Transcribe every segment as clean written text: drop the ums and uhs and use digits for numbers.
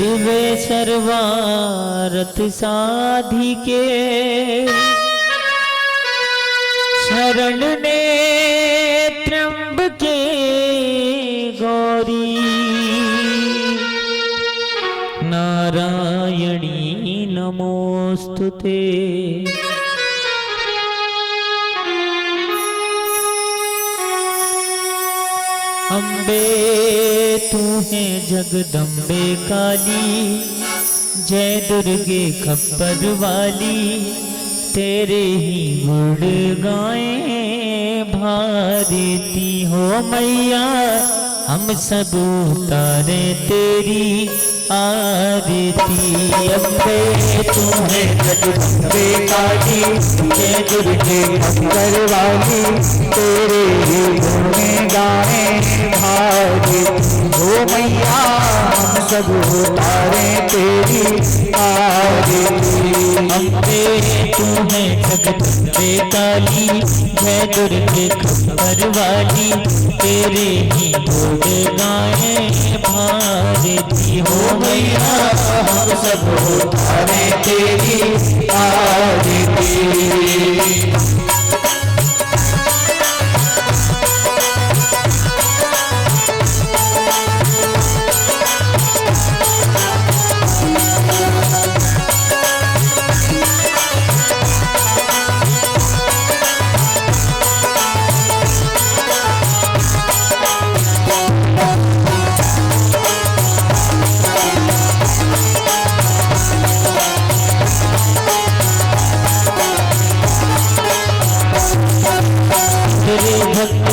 शिवे सर्वारथ साधिके शरण नेत्रंबके गौरी नारायणी नमोस्तुते। अम्बे तू है जगदम्बे काली, जय दुर्गे खप्पर वाली, तेरे ही गुण गाए भारती हो मैया। हम सब उतारे तेरी आरती। अम्बे तू है जगदम्बे काली, जय दुर्गे खप्पर वाली, तेरे ही गुण गाए भारती हो मैया। हम सब उतारे तेरी आरती। अम्बे तू है जगदम्बे काली, जय दुर्गे खप्पर वाली, तेरे ही गुण गाए भारती हो मैया। हम सब उतारे तेरी आरती।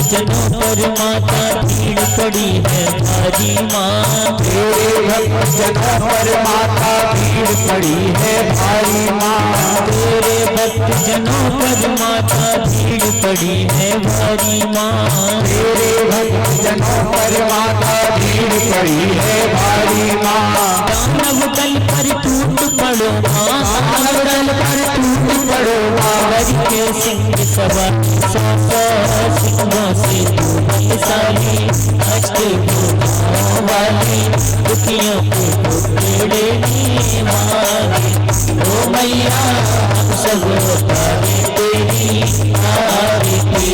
जनों पर माता भीड़ पड़ी है भारी माँ। तेरे भक्त जनों पर माता भीड़ पड़ी है भारी माँ। तेरे भक्त जनों पर माता भीड़ पड़ी है भारी माँ। तेरे भक्त जनों पर माता भीड़ पड़ी है भारी माँ। दानव दल पर टूट पड़ो माँ, दानव दल पर टूट पड़ो माँ। वर के सिंह सवार सिंहों से साली, अष्ट भुजाओं वाली, दुखियों को तेड़े मारे ओ मैया। हम सब उतारे तेरी आरती।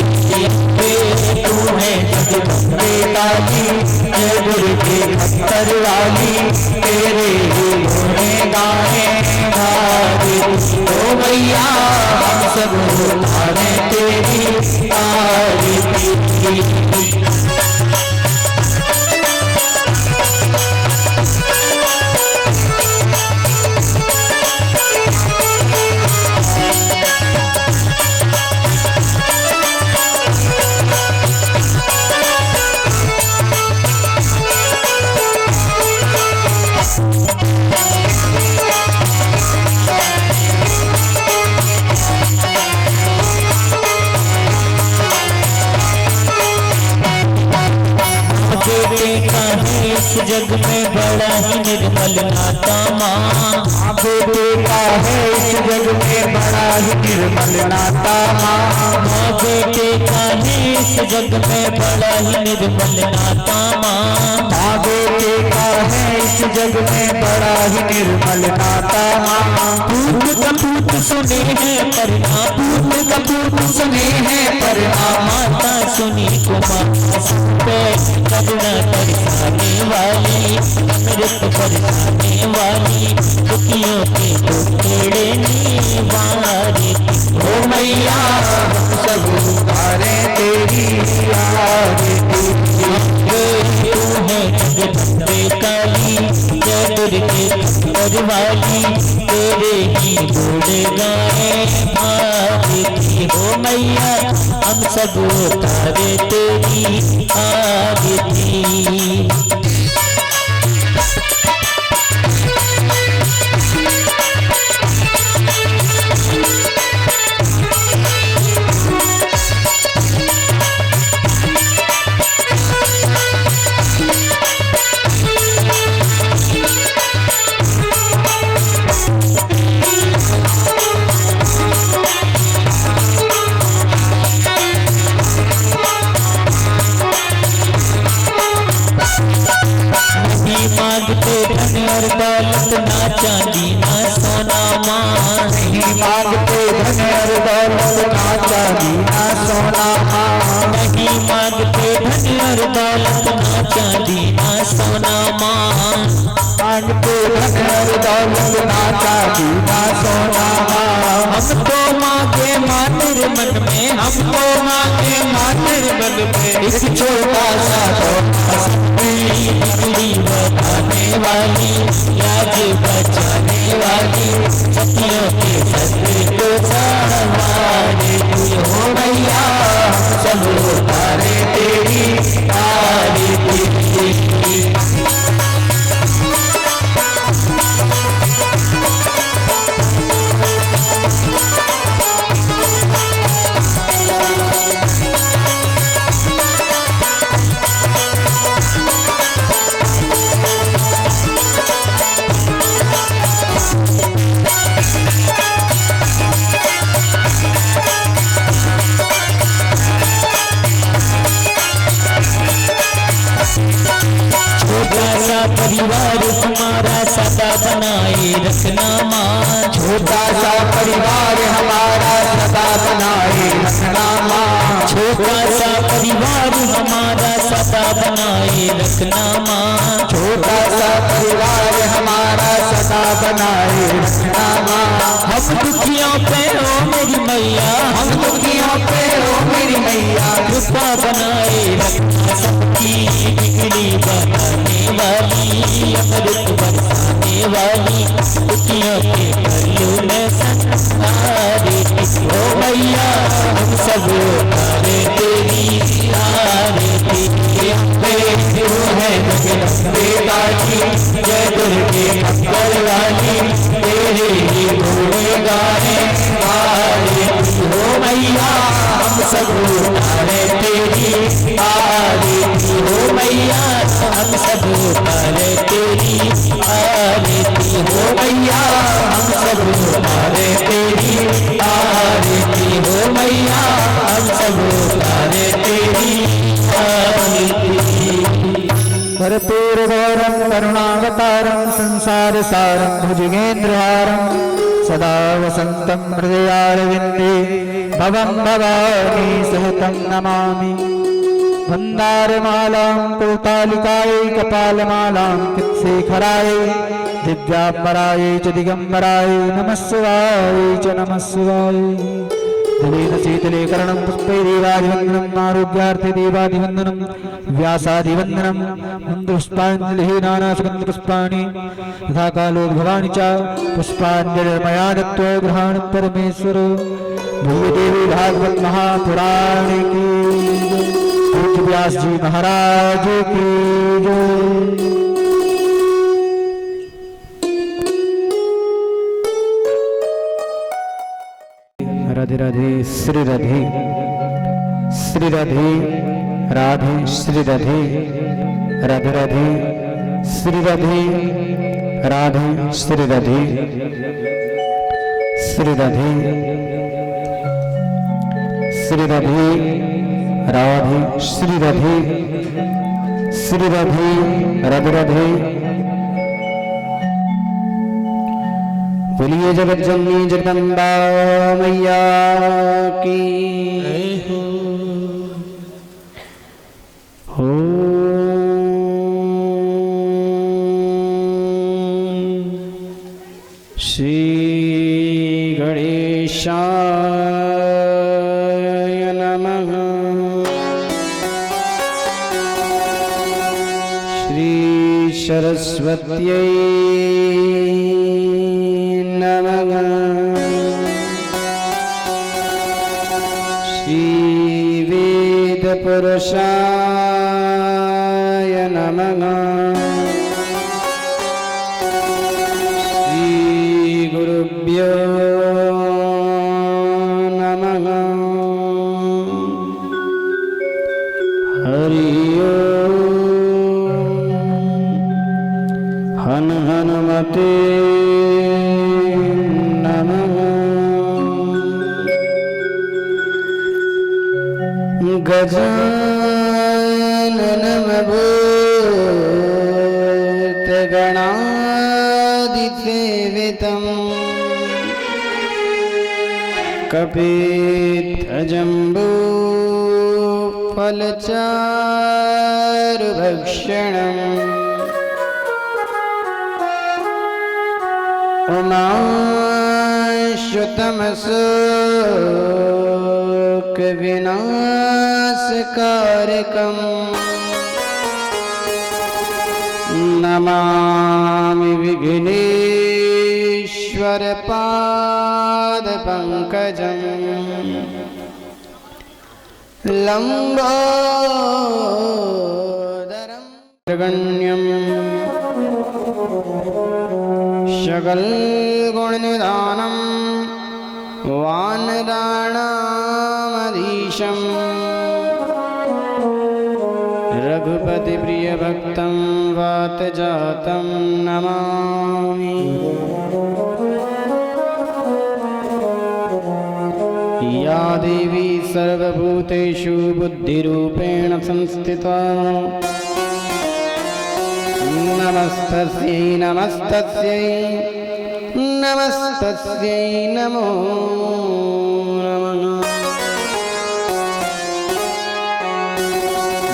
तू है जगदम्बे काली, जय दुर्गे खप्पर वाली, तेरे ही गुण गाए भारती ओ मैया। हम सब उतारे तेरी आरती। इस जग में बड़ा ही निर्मल नाता माँ। बेटे का है इस जग में बड़ा ही निर्मल नाता माँ। बेटे का है इस जग में बड़ा ही निर्मल नाता माँ। बेटे का है इस जग में बड़ा ही निर्मल नाता माँ। पूत कपूत सुने हैं परिणाम, पूत कपूत सुने हैं परिणाम। माता सुनी कुमार पे करुणा बरसाने वाली, अमृत बरसाने वाली, दुखियों के टुकड़े निवारी ओ मैया। सब उतारे तेरी आरती। तू है जगदम्बे काली, जय दुर्गे खप्पर वाली, तेरे ही गुण गाए भारती हो मैया। हम सब उतारे तेरी आरती। Bye. और दौलत ना चांदी ना सोना माँ। नहीं मांगते धन और दौलत ना चांदी ना सोना माँ। नहीं मांगते धन और दौलत ना चांदी ना सोना माँ। मांगते धन और दौलत ना चांदी ना सोना माँ। हमको मांगे मातिर मन में, हमको मांगे मातिर मन में एक छोटा सा बिगड़ी बताने वाली, लाज बचाने वाली, सतियों के सत्य को सवारे तू हो मैया। सब तारे तेरी तारे तेरी। छोटा सा परिवार हमारा सदा बनाए रखना माँ। छोटा सा परिवार हमारा सदा बनाए रखना माँ। छोटा सा परिवार हमारा सदा बनाए रखना माँ। छोटा सा परिवार हमारा सदा बनाए रखना माँ। हम दुखियों पे ओ मेरी मैया, हम दुखियों पे ओ मेरी मैया। कृपा बनाए रखना सबकी, बिगड़ी बनाने वाली, अमृत बरसाने वाली, दुखियों के पल्लू में संसारे ओ मैया। हम सब तारे तेरी तारे तेरी। अम्बे है जगदम्बे काली, जय दुर्गे मंगल वाली, तेरे ही गुण गाए वाले हो मैया। हम सब तारे तेरी तारे हो मैया। हम सब तारे तेरी तारे हो मैया। हम सब तारे तेरी तारे हो मैया। हम सब तारे तेरी तारे। कर्पूर गौरम करुणावतारम संसार सारम भुजगेन्द्रहारम सदा वसंतम हृदयारविंदे भवं भवानी सहितं नमामि। मंदारमालां पुलतालिकायै कपालमालां कृत्सेखराय दिव्याम्बराय च दिगंबराय नमः शिवाय च नमः शिवाय। दलेन शीतले करणं पुष्पैरेवादिवन्दनम् आरोग्यार्थे देवादिवन्दनं व्यासादिवन्दनं मन्दपुष्पाञ्जलिः नानासुगन्धपुष्पाणि तथा कालोद्भवानि च पुष्पाञ्जलिर्मया दत्त्वा गृहाणं परमेश्वर। भूदेवी भागवत महापुराण की जय। पूज्य व्यास जी महाराज की जय। राधे राधे श्री राधे श्री राधे राधे श्री राधे राधे राधे श्री राधे राधे श्री राधे श्री राधे श्री राधे राधे श्री राधे श्री राधे राधे राधे। बोलिए जगत जननी जगदम्बा मैया की हो। श्री गणेशाय नमः। श्री सरस्वत्यै पुरुषाय नमः। श्री गुरुभ्यो नमः। हरि ओम। हन हनुमते नमः। गजानन भूत गणाधिसेवितम् सेवितम् कपित्थजम्बू फलचारुभक्षणम् उमाशुतमशोकविनाशकारकम् नमामि विघ्नेश्वरपादपङ्कजम् लम्बोदरं गण्यम् शकलगुणनिधानं वानराणामधीशम् रघुपतिप्रियभक्तं वातजातं नमामि। या देवी सर्वभूतेषु बुद्धिरूपेण संस्थिता नमस्तस्यै नमस्तस्यै नमस्तस्यै नमो नमः।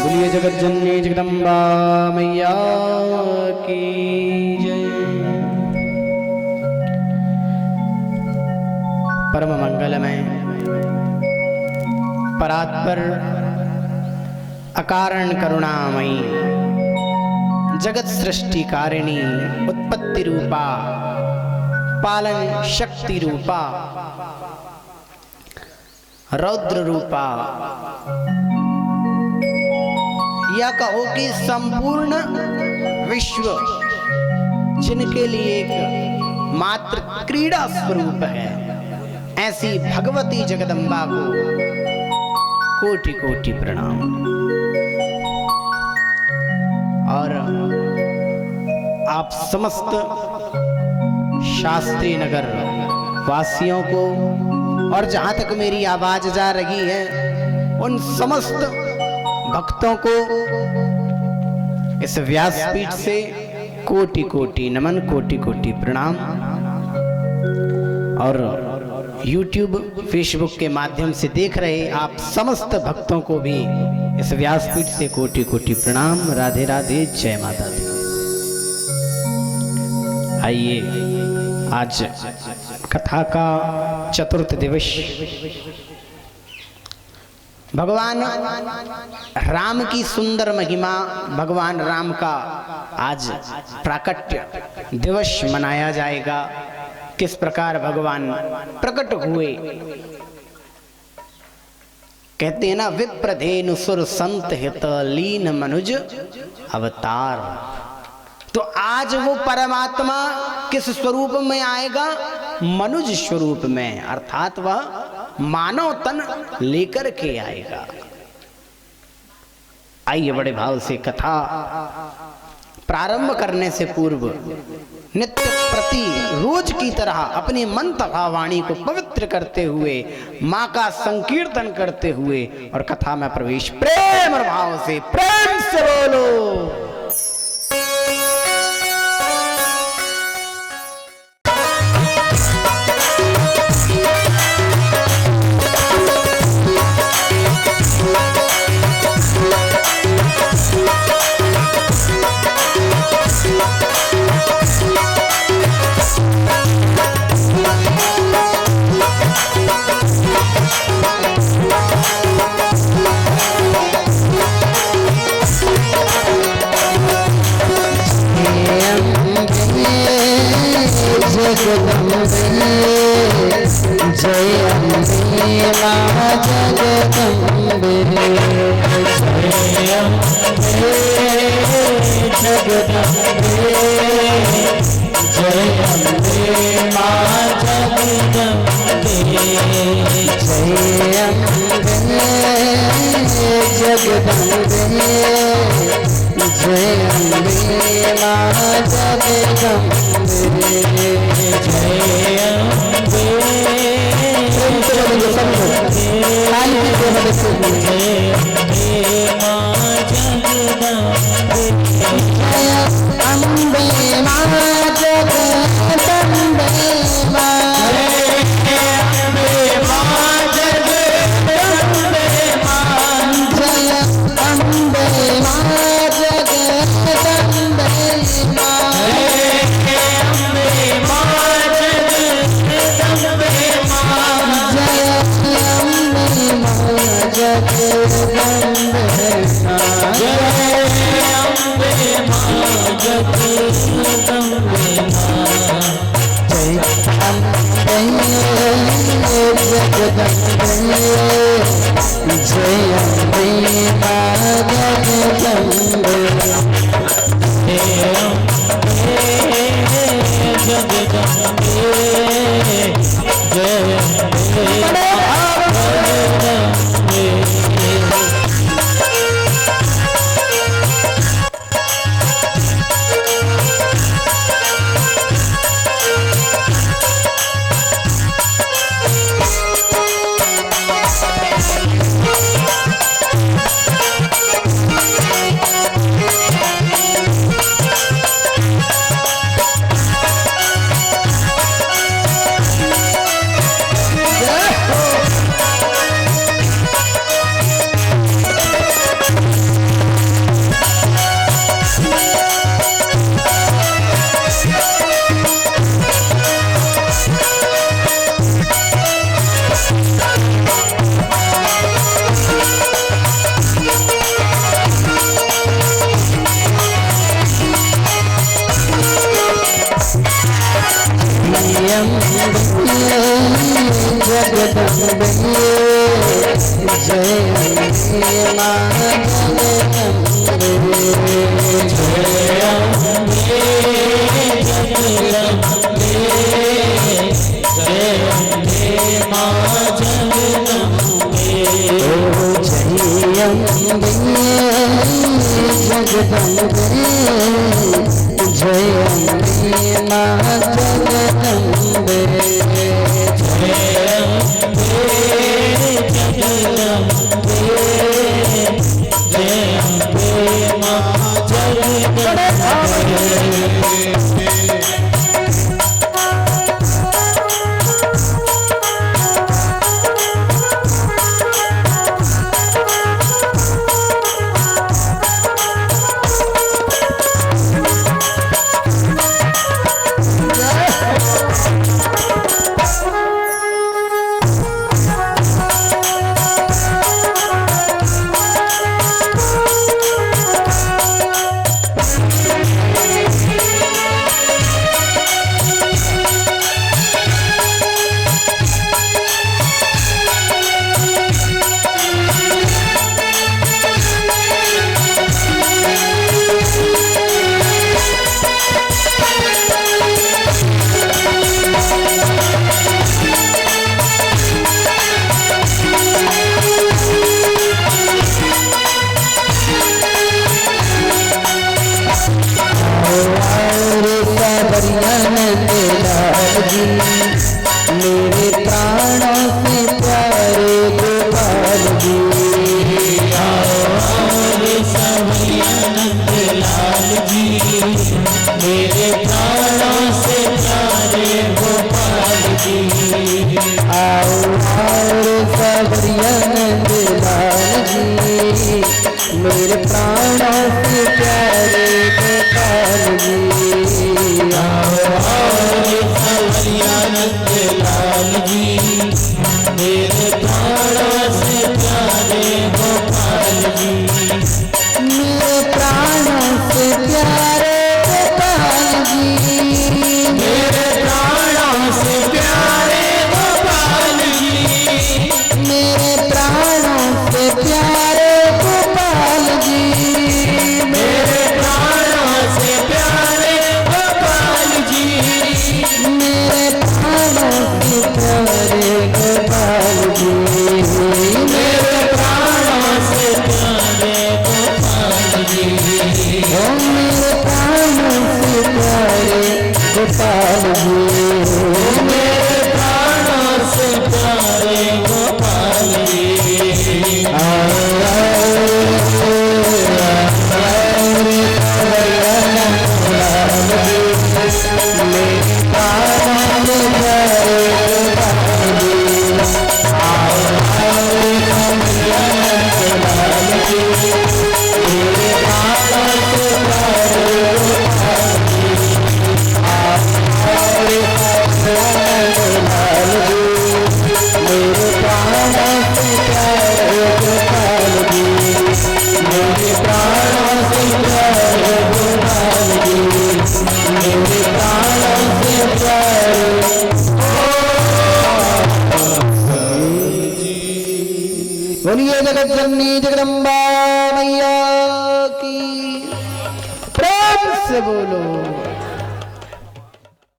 बोलिए जगज्जननी जगदम्बा मैया की जय। परम मंगलमय परात्पर अकारण करुणामयी जगत सृष्टि कारिणी उत्पत्ति रूपा पालन शक्ति रूपा रौद्र रूपा या कहो कि संपूर्ण विश्व जिनके लिए एक मात्र क्रीड़ा स्वरूप है, ऐसी भगवती जगदम्बा को कोटि कोटि प्रणाम। और आप समस्त शास्त्री नगर वासियों को और जहां तक मेरी आवाज जा रही है उन समस्त भक्तों को इस व्यासपीठ से कोटि कोटि नमन, कोटि कोटि प्रणाम। और YouTube, Facebook के माध्यम से देख रहे आप समस्त भक्तों को भी इस व्यासपीठ से कोटि कोटि प्रणाम। राधे राधे, जय माता दी। आइए आज कथा का चतुर्थ दिवस भगवान राम की सुंदर महिमा, भगवान राम का आज प्राकट्य दिवस मनाया जाएगा। किस प्रकार भगवान प्रकट हुए, कहते हैं ना, विप्रधेनु सुर संत हित लीन मनुज अवतार। तो आज वो परमात्मा किस स्वरूप में आएगा? मनुज स्वरूप में, अर्थात वह मानव तन लेकर के आएगा। आइए बड़े भाव से कथा प्रारंभ करने से पूर्व नित्य प्रति रोज की तरह अपने मन तथा वाणी को पवित्र करते हुए, माँ का संकीर्तन करते हुए और कथा में प्रवेश प्रेम और भाव से, प्रेम से बोलो। जय अम्बे मां जगदम्बे, जय अम्बे जगदम्बे, जय अम्बे मां जगदम्बे, जय अम्बे जगदम्बे, जय अम्बे मां जगदम्बे, जय अम्बे अम्बे मां जगदम्बे,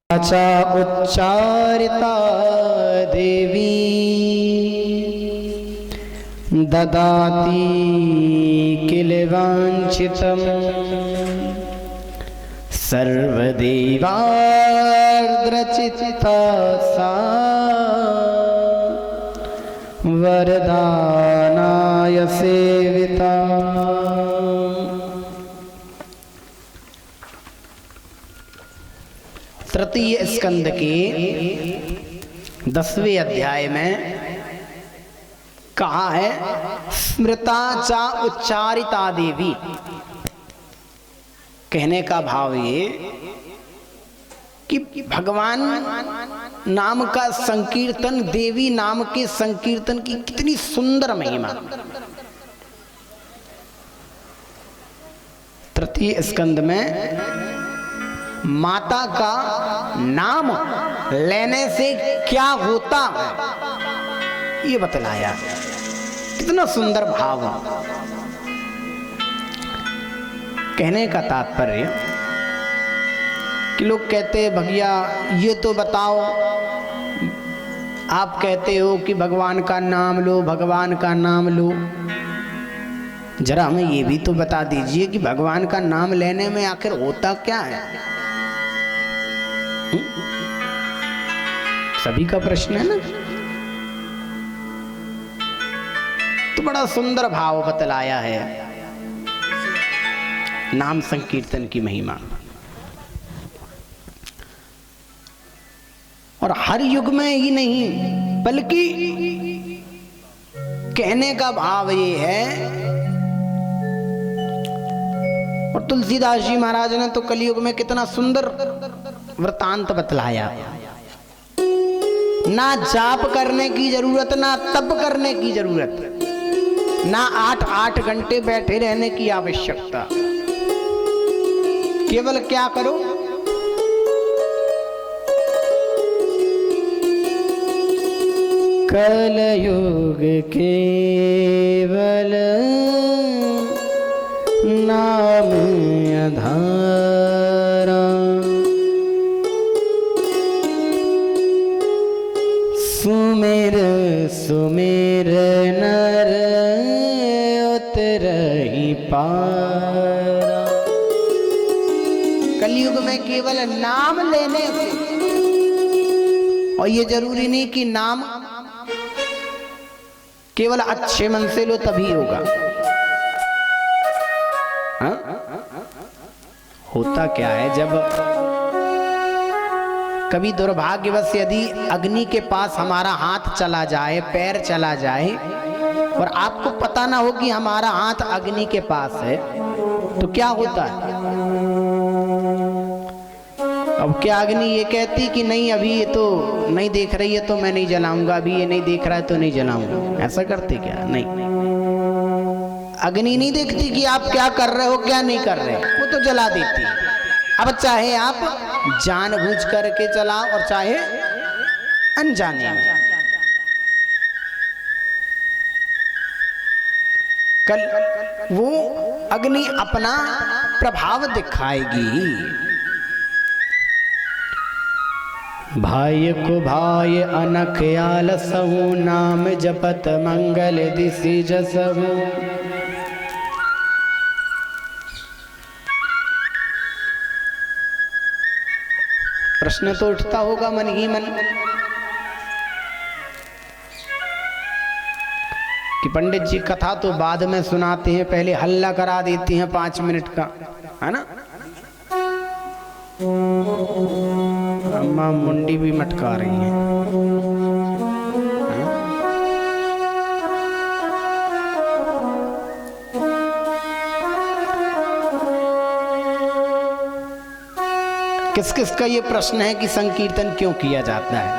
वाचा उच्चारिता देवी ददाति किल वांछितम् सर्वदेवार्द्रचित्ता सा वरदानाय सेविता। तृतीय स्कंद के 10वें अध्याय में कहा है स्मृता चा उच्चारिता देवी। कहने का भाव ये कि भगवान नाम का संकीर्तन, देवी नाम के संकीर्तन की कितनी सुंदर महिमा। तृतीय स्कंद में माता का नाम लेने से क्या होता है ये बतलाया। कितना सुंदर भाव। कहने का तात्पर्य कि लोग कहते हैं भैया ये तो बताओ, आप कहते हो कि भगवान का नाम लो, भगवान का नाम लो, जरा हमें ये भी तो बता दीजिए कि भगवान का नाम लेने में आखिर होता क्या है। सभी का प्रश्न है ना। तो बड़ा सुंदर भाव बतलाया है नाम संकीर्तन की महिमा। और हर युग में ही नहीं बल्कि कहने का भाव ये है, और तुलसीदास जी महाराज ने तो कलयुग में कितना सुंदर वृतांत बतलाया। ना जाप करने की जरूरत, ना तप करने की जरूरत, ना 8-8 घंटे बैठे रहने की आवश्यकता। केवल क्या करो, कलयुग केवल नाम आधारा, सुमिर सुमिर नर उतरहि पारा। कलयुग में केवल नाम लेने से, और ये जरूरी नहीं कि नाम केवल अच्छे मन से लो तभी होगा। हा? होता क्या है, जब कभी दुर्भाग्यवश यदि अग्नि के पास हमारा हाथ चला जाए, पैर चला जाए, और आपको पता ना हो कि हमारा हाथ अग्नि के पास है, तो क्या होता है? अब क्या अग्नि ये कहती कि नहीं अभी ये तो नहीं देख रही है तो मैं नहीं जलाऊंगा, अभी ये नहीं देख रहा है तो नहीं जलाऊंगा, ऐसा करती क्या? नहीं, अग्नि नहीं देखती कि आप क्या कर रहे हो क्या नहीं कर रहे, वो तो जला देती है। अब चाहे आप जानबूझ करके चलाओ और चाहे अनजाने में। कल वो अग्नि अपना प्रभाव दिखाएगी। भाई को भाई अनख आलसहु, नाम जपत मंगल दिशि जसहु। प्रश्न तो उठता होगा मन ही मन कि पंडित जी कथा तो बाद में सुनाते हैं, पहले हल्ला करा देती हैं 5 मिनट का, है ना। अम्मा मुंडी भी मटका रही है। किस किस का ये प्रश्न है कि संकीर्तन क्यों किया जाता है?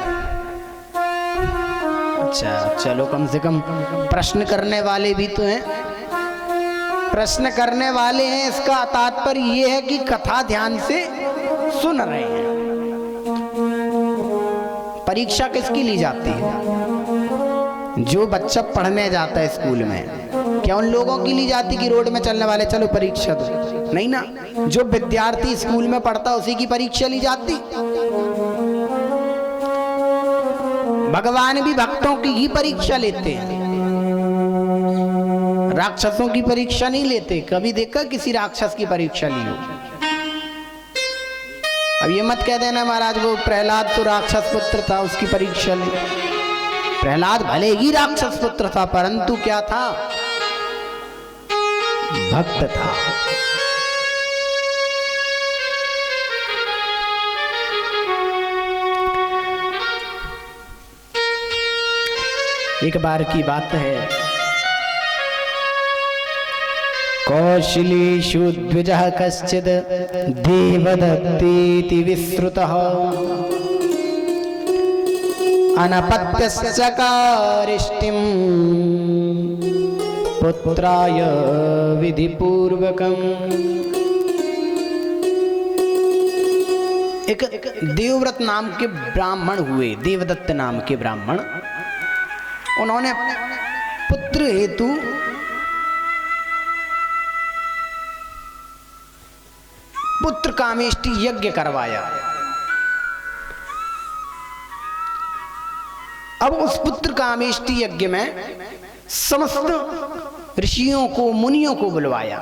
अच्छा चलो, कम से कम प्रश्न करने वाले भी तो हैं। प्रश्न करने वाले हैं, इसका तात्पर्य ये है कि कथा ध्यान से सुन रहे हैं। परीक्षा किसकी ली जाती है? जो बच्चा पढ़ने जाता है स्कूल में, क्या उन लोगों की ली जाती कि रोड में चलने वाले चलो परीक्षा दो? नहीं ना, जो विद्यार्थी स्कूल में पढ़ता उसी की परीक्षा ली जाती। भगवान भी भक्तों की ही परीक्षा लेते हैं, राक्षसों की परीक्षा नहीं लेते। कभी देखा किसी राक्षस की परीक्षा ली हो? अब ये मत कह देना महाराज वो प्रहलाद तो राक्षस पुत्र था उसकी परीक्षा ली। प्रहलाद भले ही राक्षस पुत्र था परंतु क्या था? भक्त था। एक बार की बात है, कौशलेषु द्विजः कश्चिद् देवदत्तेति विश्रुतः अनपत्यश्चकारिष्टिं पुत्राय विधिपूर्वकम्। एक देवव्रत नाम के ब्राह्मण हुए, देवदत्त नाम के ब्राह्मण। उन्होंने पुत्र हेतु पुत्र कामेष्टि यज्ञ करवाया। अब उस पुत्र कामेष्टि यज्ञ में समस्त ऋषियों को मुनियों को बुलवाया।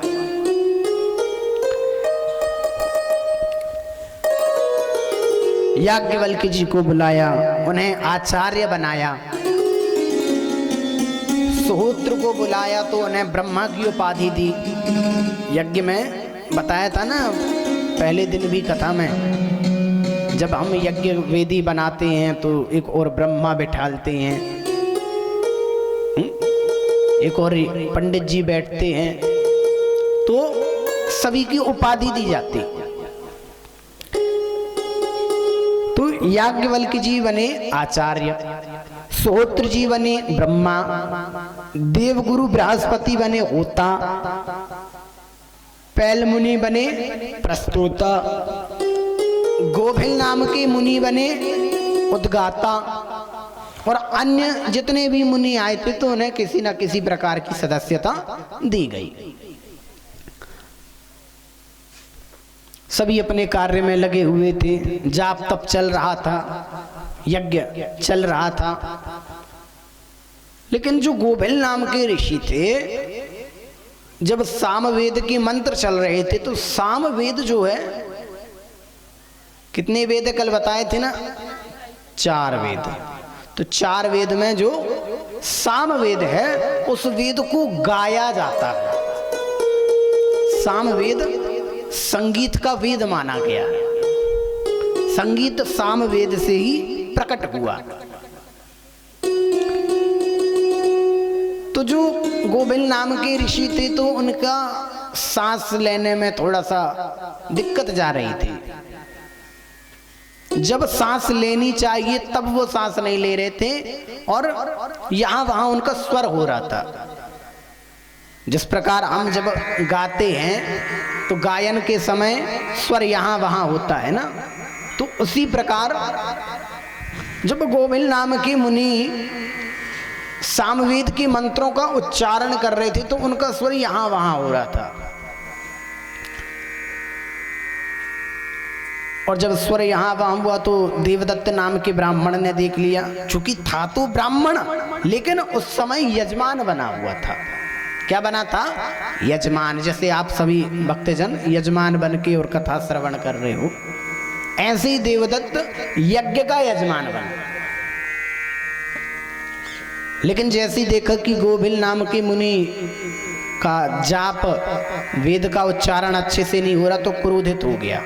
याज्ञवल्क्य जी को बुलाया, उन्हें आचार्य बनाया। सुहोत्र को बुलाया तो उन्हें ब्रह्मा की उपाधि दी। यज्ञ में बताया था ना पहले दिन भी कथा में, जब हम यज्ञ वेदी बनाते हैं तो एक और ब्रह्मा बिठालते हैं, एक और पंडित जी बैठते हैं, तो सभी की उपाधि दी जाती। तो याज्ञवल्क्य जी बने आचार्य, सुहोत्र जी बने ब्रह्मा, देवगुरु बृहस्पति बने होता, पैल मुनि बने प्रस्तोता, गोभिल नाम के मुनि बने उद्गाता, और अन्य जितने भी मुनि आए थे तो उन्हें किसी न किसी प्रकार की सदस्यता दी गई। सभी अपने कार्य में लगे हुए थे, जाप तप चल रहा था, यज्ञ चल रहा था। लेकिन जो गोभिल नाम के ऋषि थे, जब सामवेद के मंत्र चल रहे थे तो सामवेद जो है, कितने वेद कल बताए थे ना? 4 वेद। तो 4 वेद में जो सामवेद है उस वेद को गाया जाता है। सामवेद संगीत का वेद माना गया है, संगीत सामवेद से ही प्रकट हुआ। तो जो गोभिल नाम के ऋषि थे तो उनका सांस लेने में थोड़ा सा दिक्कत जा रही थी। जब सांस लेनी चाहिए तब वो सांस नहीं ले रहे थे और यहां वहां उनका स्वर हो रहा था। जिस प्रकार हम जब गाते हैं तो गायन के समय स्वर यहां वहां होता है ना, तो उसी प्रकार जब गोभिल नाम के मुनि सामवेद के मंत्रों का उच्चारण कर रहे थे तो उनका स्वर यहां वहां हो रहा था। और जब स्वर यहां वहां हुआ तो देवदत्त नाम के ब्राह्मण ने देख लिया, चूंकि था तो ब्राह्मण लेकिन उस समय यजमान बना हुआ था। क्या बना था? यजमान। जैसे आप सभी भक्तजन यजमान बन के और कथा श्रवण कर रहे हो, ऐसे ही देवदत्त यज्ञ का यजमान बना। लेकिन जैसे देखा कि गोभिल नाम के मुनि का जाप वेद का उच्चारण अच्छे से नहीं हो रहा तो क्रोधित हो गया,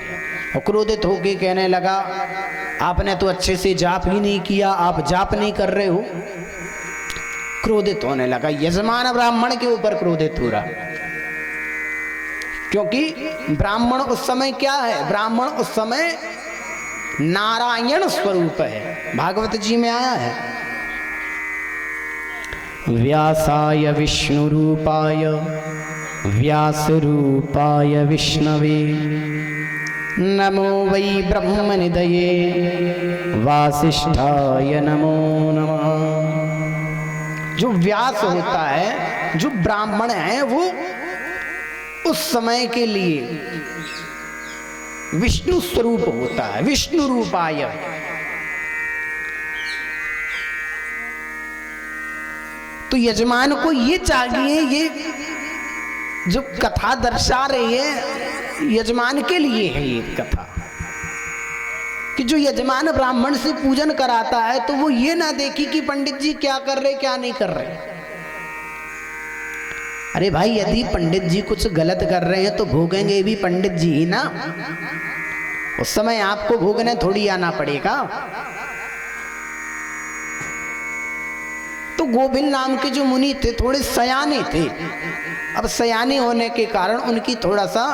और क्रोधित होके कहने लगा, आपने तो अच्छे से जाप ही नहीं किया, आप जाप नहीं कर रहे हो। क्रोधित होने लगा, यजमान ब्राह्मण के ऊपर क्रोधित हो रहा, क्योंकि ब्राह्मण उस समय क्या है? ब्राह्मण उस समय नारायण स्वरूप है। भागवत जी में आया है, व्यासाय विष्णु रूपाय व्यास रूपाय विष्णवे नमो वै ब्रह्मनिधये वासिष्ठाय नमो नमः। जो व्यास होता है, जो ब्राह्मण है, वो उस समय के लिए विष्णु स्वरूप होता है, विष्णु रूपाय। तो यजमान को ये चाहिए, ये जो कथा दर्शा रही है यजमान के लिए है ये कथा, कि जो यजमान ब्राह्मण से पूजन कराता है तो वो ये ना देखी कि पंडित जी क्या कर रहे क्या नहीं कर रहे। अरे भाई, यदि पंडित जी कुछ गलत कर रहे हैं तो भोगेंगे भी पंडित जी ही ना, उस समय आपको भोगने थोड़ी आना पड़ेगा। तो गोविंद नाम के जो मुनि थे थोड़े सयाने थे। अब सयाने होने के कारण उनकी थोड़ा सा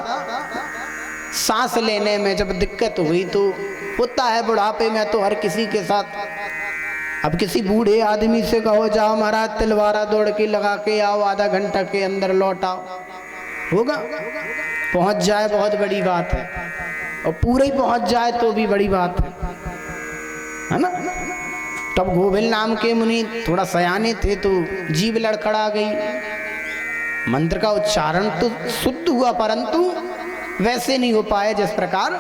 सांस लेने में जब दिक्कत हुई, तो होता है बुढ़ापे में तो हर किसी के साथ। अब किसी बूढ़े आदमी से कहो जाओ महाराज तिलवारा दौड़ के लगा के आओ, आधा घंटा के अंदर लौट आओ, होगा? पहुंच जाए बहुत बड़ी बात है, और पूरे ही पहुंच जाए तो भी बड़ी बात है ना। तब गोविंद नाम के मुनि थोड़ा सयाने थे तो जीभ लड़खड़ा गई। मंत्र का उच्चारण तो शुद्ध हुआ परंतु वैसे नहीं हो पाए जिस प्रकार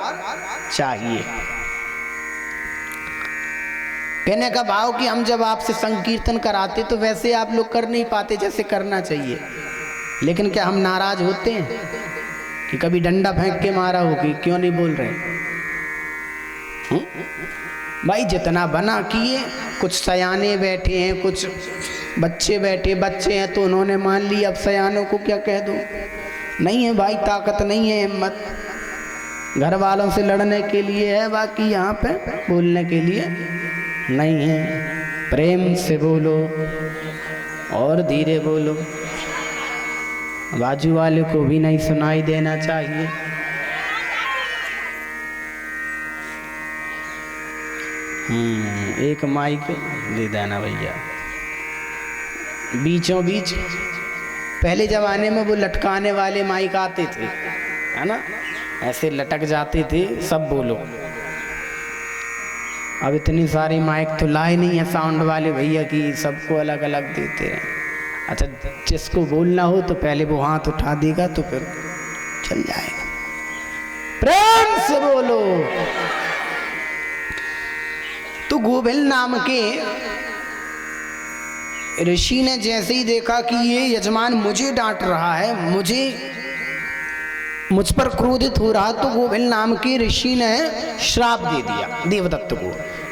चाहिए। कहने का भाव कि हम जब आपसे संकीर्तन कराते तो वैसे आप लोग कर नहीं पाते जैसे करना चाहिए। लेकिन क्या हम नाराज होते हैं कि कभी डंडा फेंक के मारा हो कि क्यों नहीं बोल रहे? भाई जितना बना किए, कुछ सयाने बैठे हैं, कुछ बच्चे बैठे, बच्चे हैं तो उन्होंने मान लिया, अब सयानों को क्या कह दूं? नहीं है भाई, ताकत नहीं है, हिम्मत घर वालों से लड़ने के लिए है, बाकी यहाँ पे बोलने के लिए नहीं है। प्रेम से बोलो और धीरे बोलो, बाजू वाले को भी नहीं सुनाई देना चाहिए। एक माइक दे देना भैया बीचों बीच। पहले जमाने में वो लटकाने वाले माइक आते थे, है ना, ऐसे लटक जाते थे, सब बोलो। अब इतनी सारी माइक तो लाए नहीं है साउंड वाले भैया की, सबको अलग अलग देते हैं। अच्छा, जिसको बोलना हो तो पहले वो हाथ उठा देगा तो फिर चल जाएगा। प्रेम से बोलो। तो गोविंद नाम के ऋषि ने जैसे ही देखा कि ये यजमान मुझे डांट रहा है, मुझ पर क्रोधित हो रहा, तो गोविंद नाम के ऋषि ने श्राप दे दिया देवदत्त को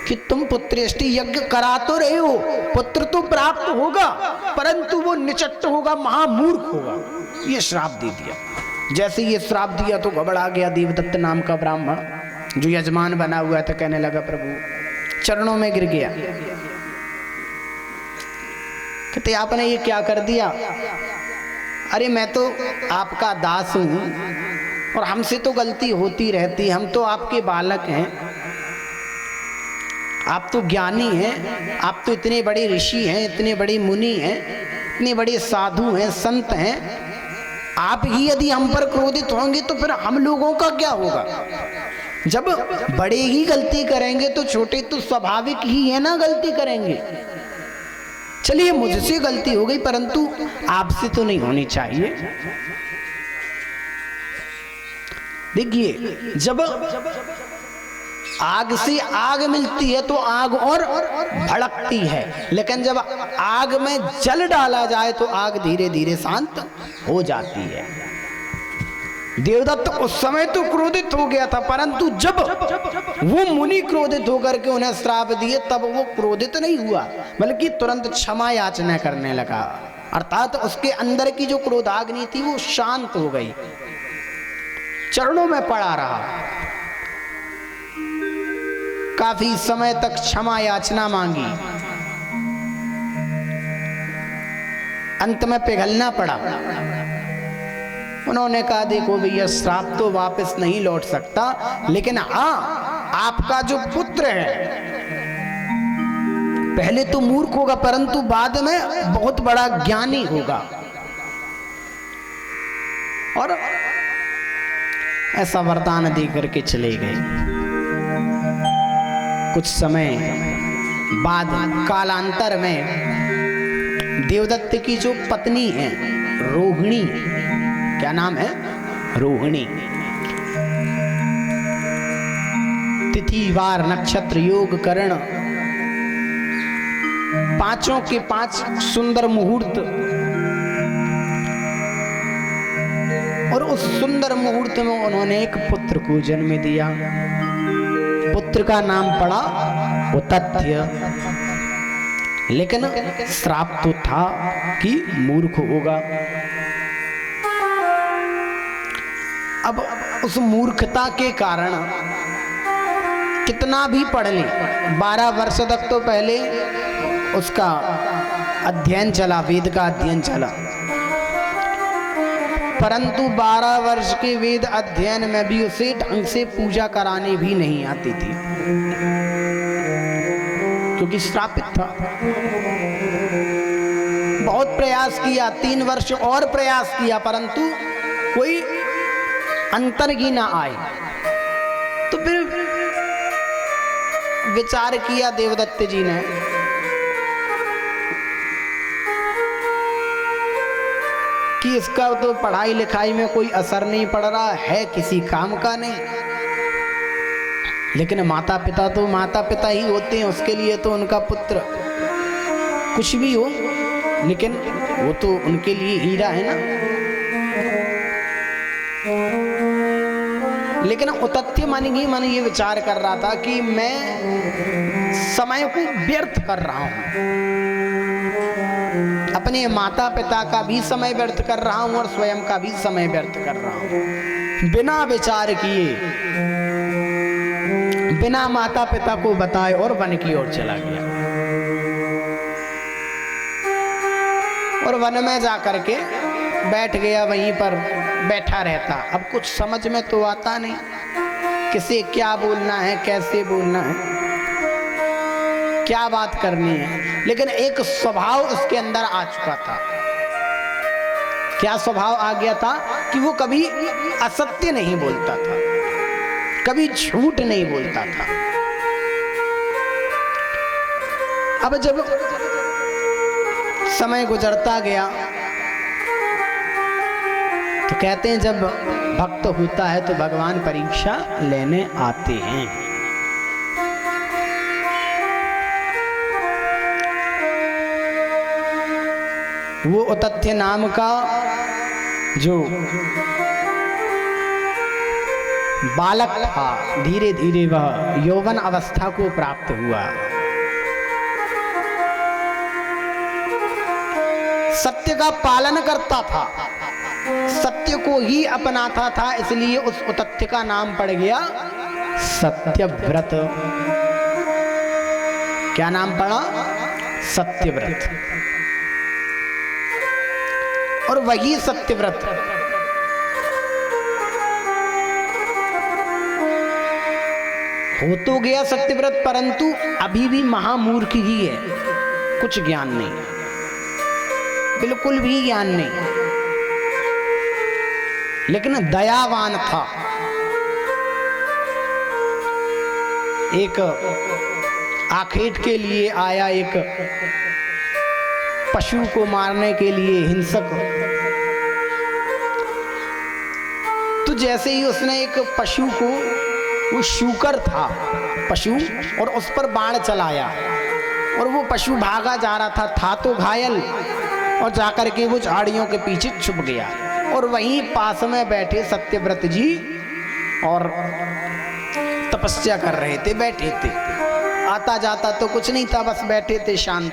कि तुम पुत्रेष्टि यज्ञ करा तो रहे हो, पुत्र तो प्राप्त होगा परंतु वो निचट्ट होगा, महामूर्ख होगा। ये श्राप दे दिया। जैसे ये श्राप दिया तो घबरा गया देवदत्त नाम का ब्राह्मण जो यजमान बना हुआ था। कहने लगा प्रभु, चरणों में गिर गया, कहते आपने ये क्या कर दिया? अरे मैं तो आपका दास हूं और हमसे तो गलती होती रहती, हम तो आपके बालक हैं, आप तो ज्ञानी हैं, आप तो इतने बड़े ऋषि हैं, इतने बड़े मुनि हैं, इतने बड़े साधु हैं, संत हैं, आप ही यदि हम पर क्रोधित होंगे तो फिर हम लोगों का क्या होगा? जब बड़े ही गलती करेंगे तो छोटे तो स्वाभाविक ही है ना गलती करेंगे। चलिए मुझसे गलती हो गई परंतु आपसे तो नहीं होनी चाहिए। देखिए, जब आग से आग मिलती है तो आग और भड़कती है, लेकिन जब आग में जल डाला जाए तो आग धीरे धीरे शांत हो जाती है। देवदत्त उस समय तो क्रोधित हो गया था, परंतु जब वो मुनि क्रोधित होकर के उन्हें श्राप दिए तब वो क्रोधित नहीं हुआ, बल्कि तुरंत क्षमा याचना करने लगा। अर्थात उसके अंदर की जो क्रोधाग्नि थी वो शांत हो गई, चरणों में पड़ा रहा। काफी समय तक क्षमा याचना मांगी, अंत में पिघलना पड़ा। उन्होंने कहा देखो भैया, श्राप तो वापस नहीं लौट सकता, लेकिन हाँ, आपका जो पुत्र है पहले तो मूर्ख होगा परंतु बाद में बहुत बड़ा ज्ञानी होगा। और ऐसा वरदान दे करके चले गए। कुछ समय बाद कालांतर में देवदत्त की जो पत्नी है रोहिणी, क्या नाम है? रोहिणी। तिथि वार नक्षत्र योग करण पांचों के 5 सुंदर मुहूर्त, और उस सुंदर मुहूर्त में उन्होंने एक पुत्र को जन्म दिया। पुत्र का नाम पड़ा उतथ्य, लेकिन श्राप तो था कि मूर्ख होगा। अब उस मूर्खता के कारण कितना भी पढ़ ले, 12 वर्ष तक तो पहले उसका अध्ययन चला, वेद का अध्ययन चला, परंतु 12 वर्ष के वेद अध्ययन में भी उसे ढंग से पूजा कराने भी नहीं आती थी, क्योंकि श्रापित था। बहुत प्रयास किया, 3 वर्ष और प्रयास किया, परंतु कोई अंतर ही ना आए। तो फिर विचार किया देवदत्त जी ने कि इसका तो पढ़ाई लिखाई में कोई असर नहीं पड़ रहा है, किसी काम का नहीं, लेकिन माता पिता तो माता पिता ही होते हैं, उसके लिए तो उनका पुत्र कुछ भी हो, लेकिन वो तो उनके लिए हीरा है ना। लेकिन उतथ्य मन ही मन ये विचार कर रहा था कि मैं समय को व्यर्थ कर रहा हूं, अपने माता पिता का भी समय व्यर्थ कर रहा हूं और स्वयं का भी समय व्यर्थ कर रहा हूं। बिना विचार किए, बिना माता पिता को बताए और वन की ओर चला गया, और वन में जाकर के बैठ गया, वहीं पर बैठा रहता। अब कुछ समझ में तो आता नहीं, किसे क्या बोलना है, कैसे बोलना है, क्या बात करनी है, लेकिन एक स्वभाव उसके अंदर आ चुका था। क्या स्वभाव आ गया था कि वो कभी असत्य नहीं बोलता था, कभी झूठ नहीं बोलता था। अब जब समय गुजरता गया तो कहते हैं जब भक्त होता है तो भगवान परीक्षा लेने आते हैं। वो उतथ्य नाम का जो बालक था, धीरे धीरे वह यौवन अवस्था को प्राप्त हुआ। सत्य का पालन करता था, सत्य को ही अपनाता था, इसलिए उस उतथ्य का नाम पड़ गया सत्यव्रत। क्या नाम पड़ा? सत्यव्रत। और वही सत्यव्रत हो तो गया सत्यव्रत, परंतु अभी भी महामूर्ख ही है, कुछ ज्ञान नहीं, बिल्कुल भी ज्ञान नहीं, लेकिन दयावान था। एक आखेट के लिए आया, एक पशु को मारने के लिए हिंसक, तो जैसे ही उसने एक पशु को, वो शूकर था पशु, और उस पर बाण चलाया और वो पशु भागा जा रहा था तो घायल, और जाकर के वो झाड़ियों के पीछे छुप गया। और वहीं पास में बैठे सत्यव्रत जी और तपस्या कर रहे थे, बैठे थे, आता जाता तो कुछ नहीं था, बस बैठे थे शांत।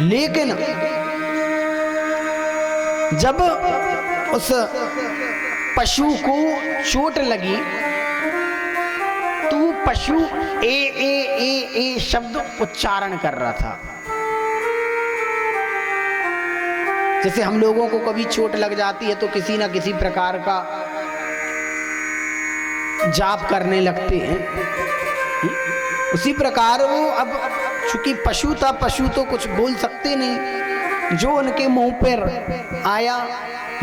लेकिन जब उस पशु को चोट लगी तो वो पशु ए शब्द उच्चारण कर रहा था। जैसे हम लोगों को कभी चोट लग जाती है तो किसी ना किसी प्रकार का जाप करने लगते हैं, उसी प्रकार वो अब चूंकि पशु था, पशु तो कुछ बोल सकते नहीं, जो उनके मुंह पर आया,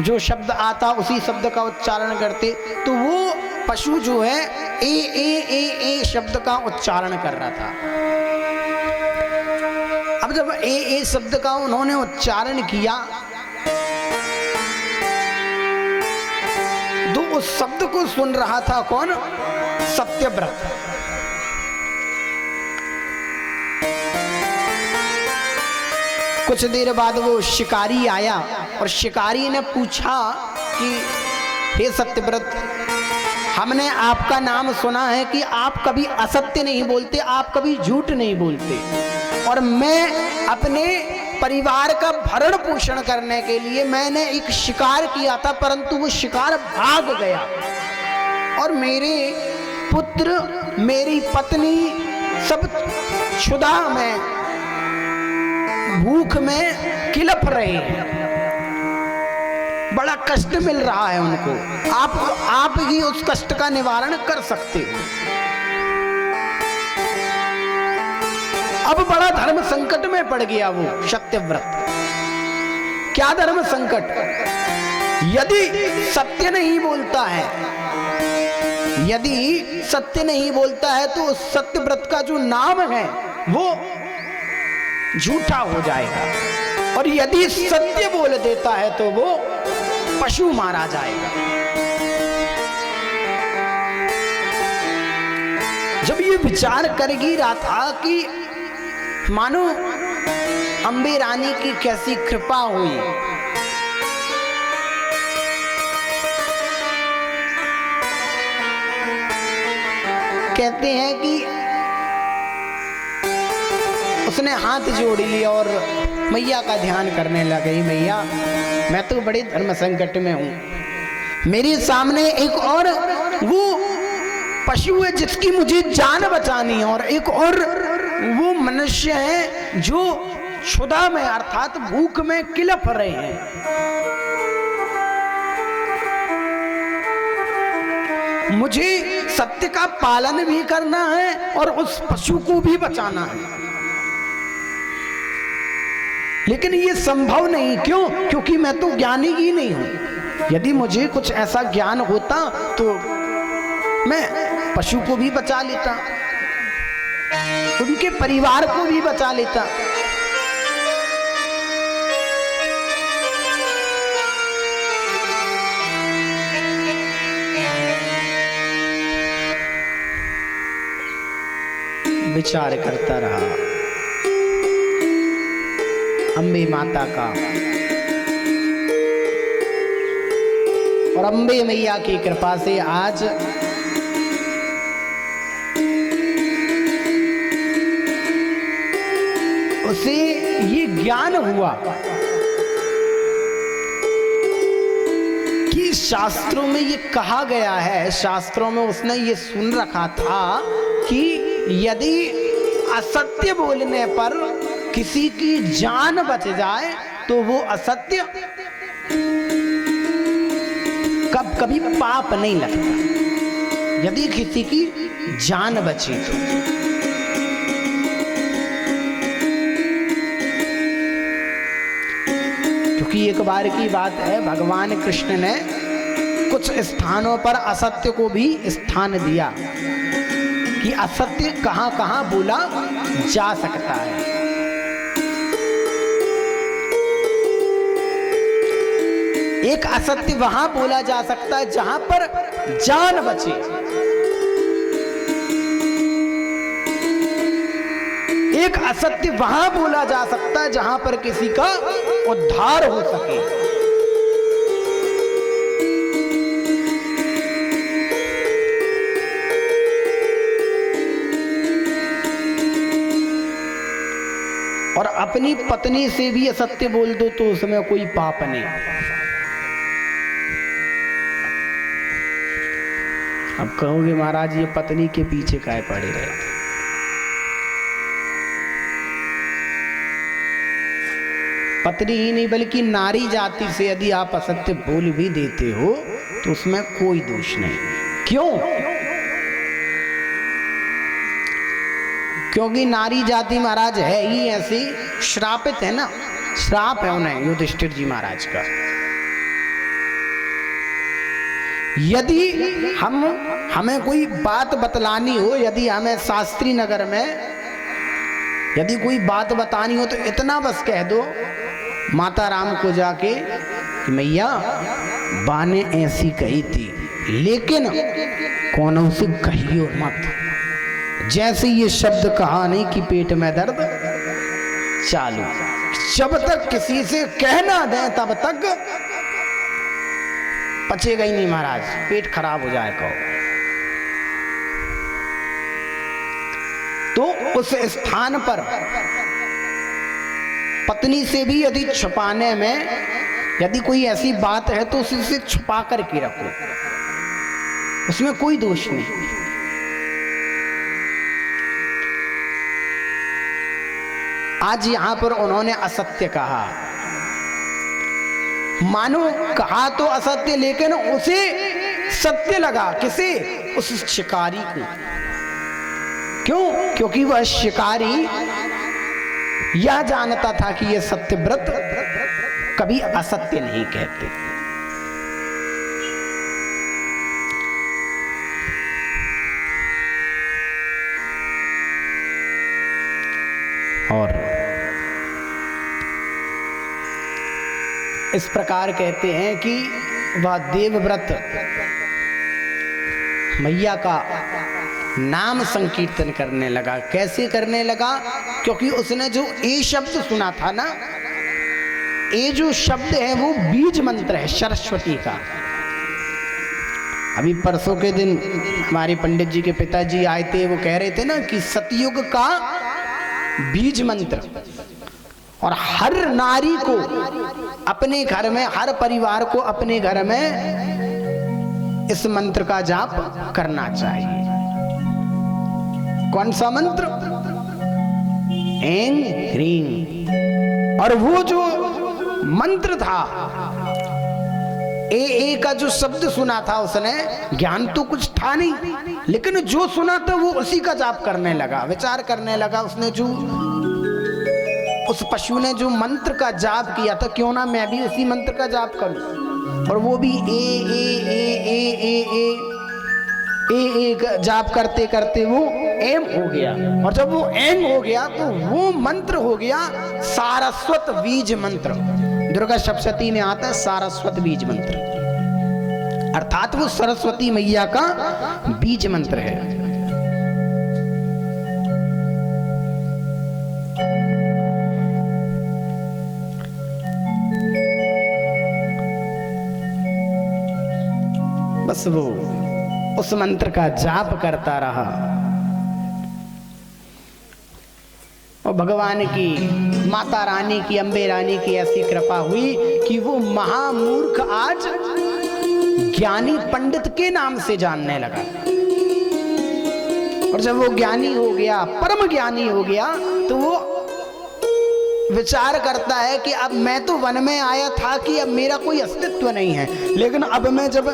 जो शब्द आता उसी शब्द का उच्चारण करते, तो वो पशु जो है ए शब्द का उच्चारण कर रहा था। अब जब ए शब्द का उन्होंने उच्चारण किया उस शब्द को सुन रहा था कौन? सत्यव्रत। कुछ देर बाद वो शिकारी आया और शिकारी ने पूछा कि हे सत्यव्रत, हमने आपका नाम सुना है कि आप कभी असत्य नहीं बोलते, आप कभी झूठ नहीं बोलते, और मैं अपने परिवार का भरण पोषण करने के लिए मैंने एक शिकार किया था, परंतु वो शिकार भाग गया और मेरे पुत्र, मेरी पत्नी सब क्षुधा में, भूख में किलप रहे हैं, बड़ा कष्ट मिल रहा है उनको। आप ही उस कष्ट का निवारण कर सकते हो। अब बड़ा धर्म संकट में पड़ गया वो सत्यव्रत। क्या धर्म संकट? यदि सत्य नहीं बोलता है, यदि सत्य नहीं बोलता है तो सत्यव्रत का जो नाम है वो झूठा हो जाएगा, और यदि सत्य बोल देता है तो वो पशु मारा जाएगा। जब ये विचार कर ही रहा था कि मानो अंबे रानी की कैसी कृपा हुई, कहते हैं कि उसने हाथ जोड़ लिया और मैया का ध्यान करने लगी। मैया, मैं तो बड़े धर्म संकट में हूं, मेरे सामने एक और वो पशु है जिसकी मुझे जान बचानी है, और एक और वो मनुष्य है जो क्षुधा में अर्थात भूख में किलप रहे हैं। मुझे सत्य का पालन भी करना है और उस पशु को भी बचाना है, लेकिन ये संभव नहीं। क्यों? क्योंकि मैं तो ज्ञानी ही नहीं हूं। यदि मुझे कुछ ऐसा ज्ञान होता तो मैं पशु को भी बचा लेता, उनके परिवार को भी बचा लेता। विचार करता रहा अंबे माता का, और अंबे मैया की कृपा से आज उसे ये ज्ञान हुआ कि शास्त्रों में ये कहा गया है, शास्त्रों में उसने ये सुन रखा था कि यदि असत्य बोलने पर किसी की जान बच जाए तो वो असत्य कभी पाप नहीं लगता, यदि किसी की जान बची तो। क्योंकि एक बार की बात है, भगवान कृष्ण ने कुछ स्थानों पर असत्य को भी स्थान दिया कि असत्य कहां कहां बोला जा सकता है। एक असत्य वहां बोला जा सकता है जहां पर जान बचे, एक असत्य वहां बोला जा सकता है जहां पर किसी का उद्धार हो सके। और अपनी पत्नी से भी असत्य बोल दो तो उसमें कोई पाप नहीं। अब कहोगे महाराज ये पत्नी के पीछे काहे पड़े रहे? पत्नी ही नहीं बल्कि नारी जाति से यदि आप असत्य बोल भी देते हो तो उसमें कोई दोष नहीं। क्यों? क्योंकि नारी जाति महाराज है ही ऐसी, श्रापित है ना, श्राप है उन्हें युधिष्ठिर जी महाराज का। यदि हमें कोई बात बतलानी हो, यदि हमें शास्त्री नगर में यदि कोई बात बतानी हो तो इतना बस कह दो माता राम को जाके कि मैया बा ने ऐसी कही थी, लेकिन कौन से कहियो मत। जैसे ये शब्द कहा नहीं कि पेट में दर्द चालू, जब तक किसी से कहना दें तब तक पचेगा ही नहीं महाराज, पेट खराब हो जाए कहो। तो उस स्थान पर पत्नी से भी यदि छुपाने में यदि कोई ऐसी बात है तो उसे छुपा करके रखो, उसमें कोई दोष नहीं। आज यहां पर उन्होंने असत्य कहा, मानो कहा तो असत्य, लेकिन उसे सत्य लगा। किसे? उस शिकारी को। क्यों? क्योंकि वह शिकारी यह जानता था कि यह सत्यव्रत कभी असत्य नहीं कहते। और इस प्रकार कहते हैं कि वह देवव्रत मैया का नाम संकीर्तन करने लगा। कैसे करने लगा? क्योंकि उसने जो ए शब्द सुना था ना, ए जो शब्द है वो बीज मंत्र है सरस्वती का। अभी परसों के दिन हमारे पंडित जी के पिताजी आए थे, वो कह रहे थे ना कि सतयुग का बीज मंत्र, और हर नारी को अपने घर में, हर परिवार को अपने घर में इस मंत्र का जाप करना चाहिए। कौन सा मंत्र? ऐं ह्रीं। और वो जो मंत्र था, ए का जो शब्द सुना था उसने, ज्ञान तो कुछ था नहीं, लेकिन जो सुना था वो उसी का जाप करने लगा, विचार करने लगा। उसने जो उस पशु ने जो मंत्र का जाप किया था, क्यों ना मैं भी उसी मंत्र का जाप करूं। और वो भी ए का जाप करते करते वो एम हो गया। और जब वो एम हो गया तो वो मंत्र हो गया सारस्वत बीज मंत्र। दुर्गा सप्तशती में आता है सारस्वत बीज मंत्र, अर्थात वो सरस्वती मैया का बीज मंत्र है। बस वो उस मंत्र का जाप करता रहा और भगवान की, माता रानी की, अम्बे रानी की ऐसी कृपा हुई कि वो महामूर्ख आज ज्ञानी पंडित के नाम से जानने लगा। और जब वो ज्ञानी हो गया, परम ज्ञानी हो गया, तो वो विचार करता है कि अब मैं तो वन में आया था कि अब मेरा कोई अस्तित्व नहीं है, लेकिन अब मैं जब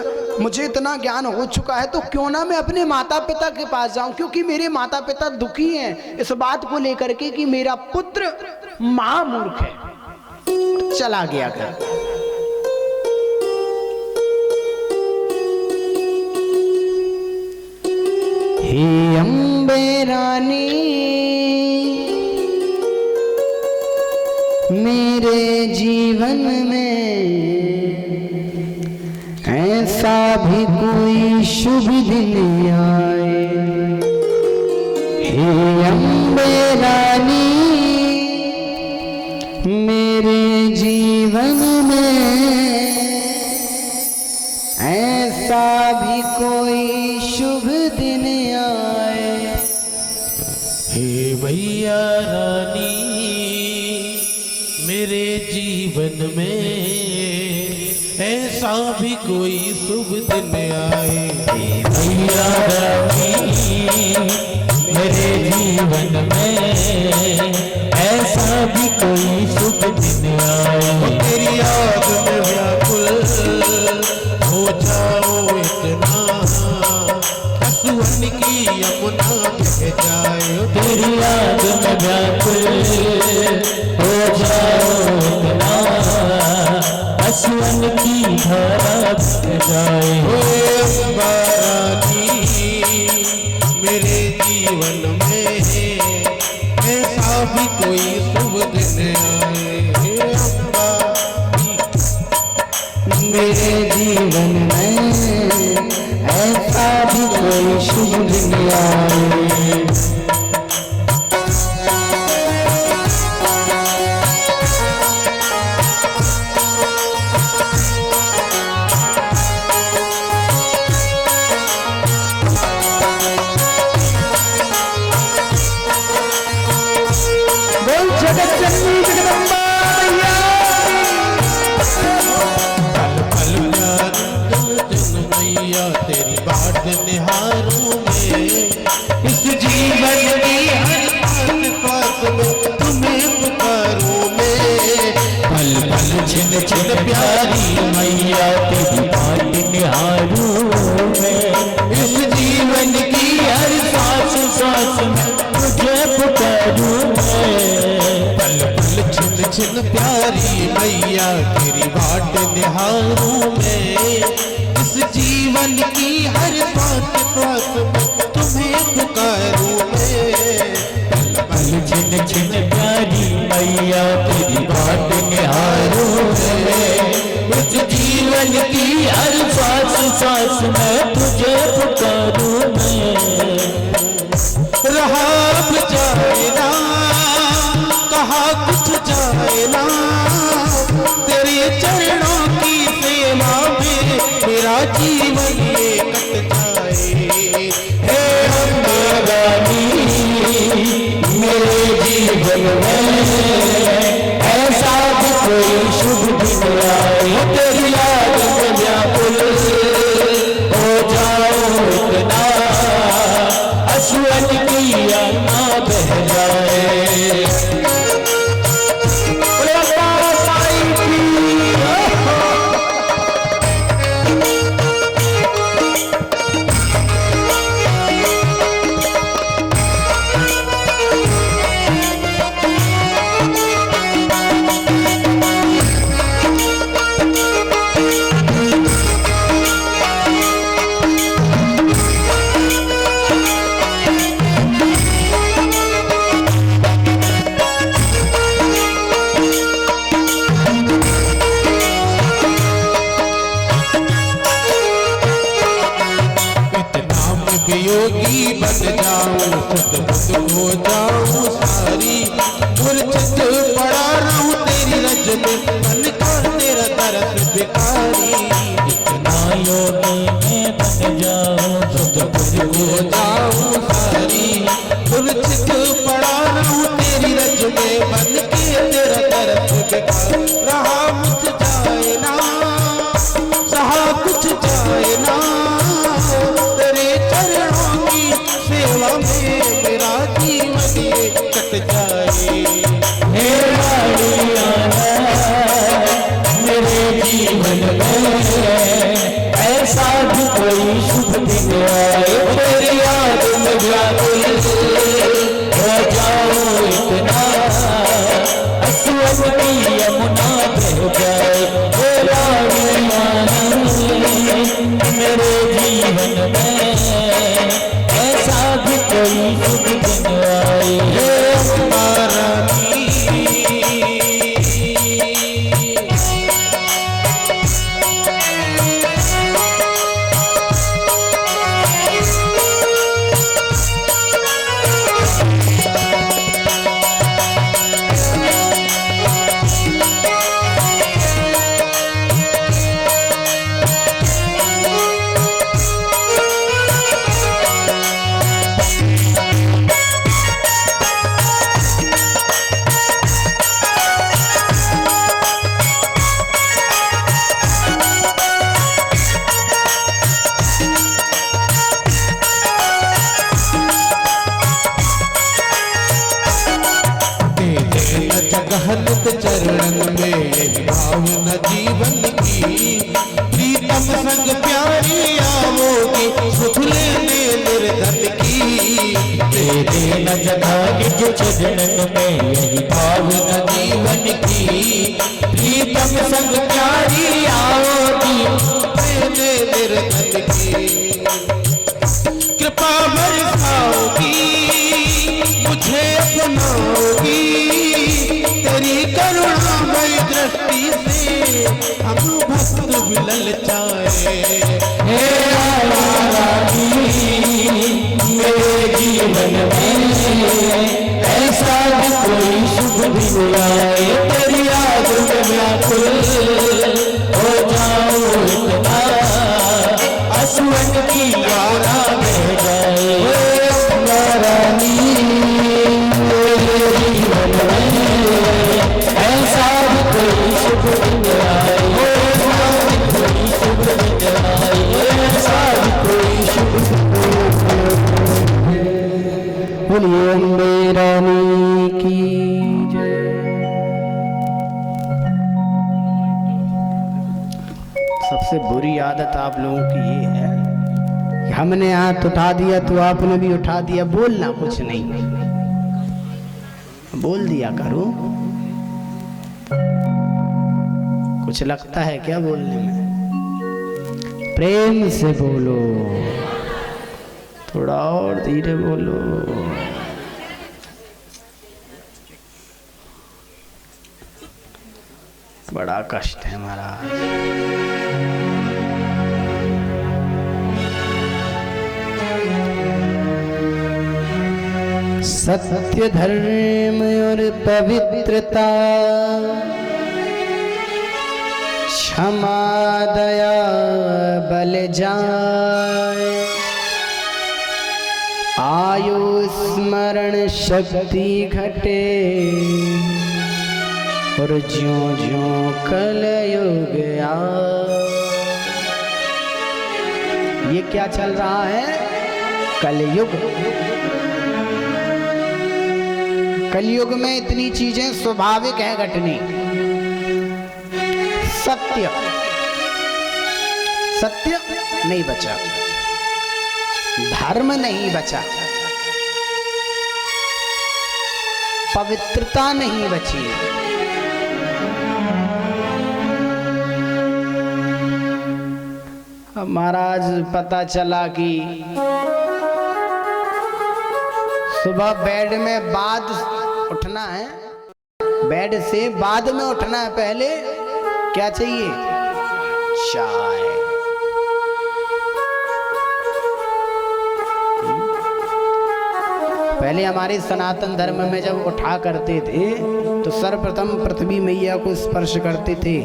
मुझे इतना ज्ञान हो चुका है तो क्यों ना मैं अपने माता पिता के पास जाऊं, क्योंकि मेरे माता पिता दुखी हैं इस बात को लेकर के कि मेरा पुत्र महामूर्ख है। चला गया घर। हे अम्बे रानी मेरे जीवन में ऐसा भी कोई शुभ दिन आए। हे अम्बे रानी मेरे जीवन में ऐसा भी कोई शुभ दिन आए। हे मैया रानी मेरे जीवन में ऐसा भी कोई शुभ दिन आए। हे मैया रानी मेरे जीवन में ऐसा भी कोई शुभ दिन आए। तेरी याद में व्याकुल हो जाओ इतना, असुवन की यमुना बह जाए। तेरी याद में व्याकुल हो जाओ इतना, असुवन की धारा बह जाए। अम्बा रानी मेरे जीवन में ऐसा भी कोई शुभ दिन आए। अम्बा मेरे जीवन में शुभ दिन आए। बोल जगत जननी जगदम्बा मैया। पल जन मैया तेरी बाट निहारूं मैं, इस जीवन की हर पास में तुम्हें पुकारूं मैं। पल पल छिन छिन प्यारी मैया तेरी बाट निहारूं मैं, इस जीवन की हर सांस सांस में तुझे पुकारूं मैं। पल पल छिन छिन प्यारी मैया तेरी बाट निहारूं मैं, इस जीवन की हर बात पास में तुम्हें पुकारूं मैं। पल छिन छिन प्यारी मैया तेरी बाट निहारूं मैं, इस जीवन की हर सांस सांस में तुझे पुकारूं मैं। रहा अब जाए ना, कहा कुछ जाए ना, तेरे चरणों की सेवा में मेरा जीवन ये कट जाए। हे अम्बे रानी मेरे जीवन में ऐसा भी कोई शुभ दिन आए, तेरी याद में व्याकुल हो जाऊं इतना अश्वन की ना बह जाए। बोले अम्बा साईं की। इतना मैं वियोगी बन जाऊं, सदबुद हो जाऊं सारी, मूर्छित पड़ा रहूं तेरी रज में, मन कर तेरा दरस भिखारी। इतना योगी में बन जाऊं सदबुद हो जाऊं सारी, मूर्छित पड़ा रहूं तेरी रज में, मन के तेरा दरस भिखारी। रहा मुझ जाए ना, सहा कुछ जाए ना, तेरे चरणों की सेवा में मेरा जीवन ये कट जाए। हे रानियाना मेरे जीवन में ऐसा भी कोई शुभ दिन आए, तेरी याद में व्याकुल हो जाऊं इतना अश्वन की यमुना बह जाए। हे रानियाना मेरे जीवन में ऐसा भी कोई शुभ दिन आए। हे अम्बा रानी जगहनत चरणन में यही भावना जीवन की, प्रीतम संग प्यारी आवोगी सुख लेने निर्धन की। दे देना जगह निज चरणन में यही भावना जीवन की, प्रीतम संग प्यारी आओगी लेने निर्धन की। कृपा बरसाओगी मुझे अपनाओगी, तेरी करुणामय दृष्टि से हम भक्त विलल चाहे। हे रानी की यारा बह जाए रानी मेरे जीवन में ऐसा भी कोई शुभ दिन आए, ऐसा भी कोई शुभ दिन आए, ऐसा भी कोई शुभ दिन। बोलिए अम्बे रानी की जय। सबसे बुरी आदत आप लोगों की ये है कि हमने हाथ उठा दिया तो आपने भी उठा दिया, बोलना कुछ नहीं, बोल दिया करो। कुछ लगता है क्या बोलने में? प्रेम से बोलो, थोड़ा और धीरे बोलो। बड़ा कष्ट है महाराज। सत्य धर्म और पवित्रता, क्षमा दया बल जाए, आयु स्मरण शक्ति घटे, और ज्यों ज्यों कलयुग आए। ये क्या चल रहा है? कलयुग। कलयुग में इतनी चीजें स्वाभाविक है घटनी। सत्य, सत्य नहीं बचा, धर्म नहीं बचा, पवित्रता नहीं बची। अब महाराज पता चला कि सुबह बेड में बाद उठना है, बेड से बाद में उठना है, पहले क्या चाहिए? चाय। पहले हमारे सनातन धर्म में जब उठा करते थे तो सर्वप्रथम पृथ्वी मैया को स्पर्श करते थे,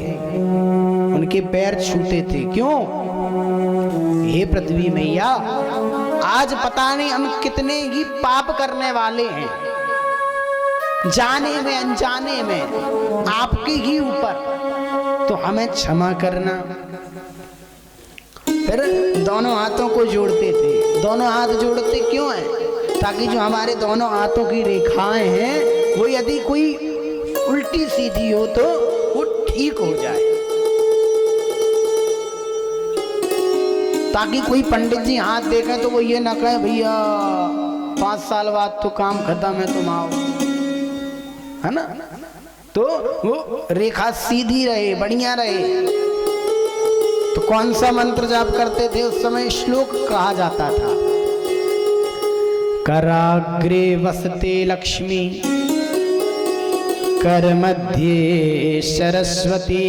उनके पैर छूते थे। क्यों? हे पृथ्वी मैया, आज पता नहीं हम कितने ही पाप करने वाले हैं, जाने में अनजाने में आपके ही ऊपर, तो हमें क्षमा करना। फिर दोनों हाथों को जोड़ते थे। दोनों हाथ जोड़ते क्यों हैं? ताकि जो हमारे दोनों हाथों की रेखाएं हैं वो यदि कोई उल्टी सीधी हो तो वो ठीक हो जाए, ताकि कोई पंडित जी हाथ देखें तो वो ये ना कहे भैया 5 साल बाद तो काम खत्म है, तुम आओ, है ना? तो वो रेखा सीधी रहे, बढ़िया रहे। तो कौन सा मंत्र जाप करते थे उस समय? श्लोक कहा जाता था, कराग्रे वसते लक्ष्मी, कर मध्य सरस्वती।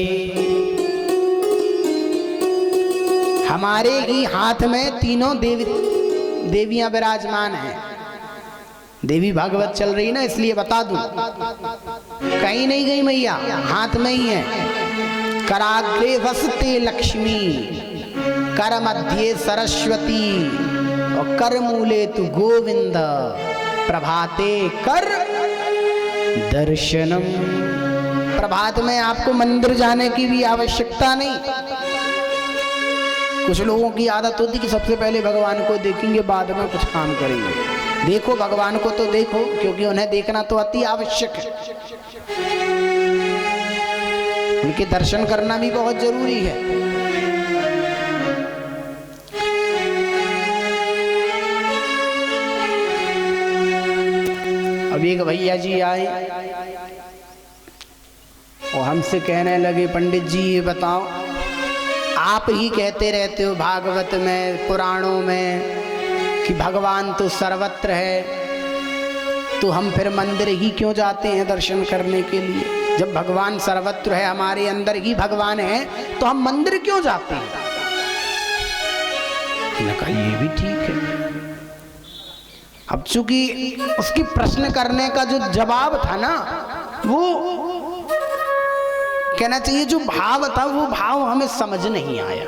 हमारे ही हाथ में तीनों देवियां विराजमान हैं। देवी भागवत चल रही ना, इसलिए बता दूं, कहीं नहीं गई मैया, हाथ में ही है। कराग्रे वसते लक्ष्मी, कर मध्य सरस्वती, और कर मूले तु गोविंद, प्रभाते कर दर्शनम। प्रभात में आपको मंदिर जाने की भी आवश्यकता नहीं। कुछ लोगों की आदत होती कि सबसे पहले भगवान को देखेंगे, बाद में कुछ काम करेंगे। देखो भगवान को तो देखो, क्योंकि उन्हें देखना तो अति आवश्यक है। उनके दर्शन करना भी बहुत जरूरी है। अब एक भैया जी आए और हमसे कहने लगे, पंडित जी ये बताओ, आप ही कहते रहते हो भागवत में, पुराणों में कि भगवान तो सर्वत्र है, तो हम फिर मंदिर ही क्यों जाते हैं दर्शन करने के लिए? जब भगवान सर्वत्र है, हमारे अंदर ही भगवान है, तो हम मंदिर क्यों जाते हैं? कहा ये भी ठीक है। अब चूंकि उसकी प्रश्न करने का जो जवाब था ना, वो कहना चाहिए जो भाव था, वो भाव हमें समझ नहीं आया।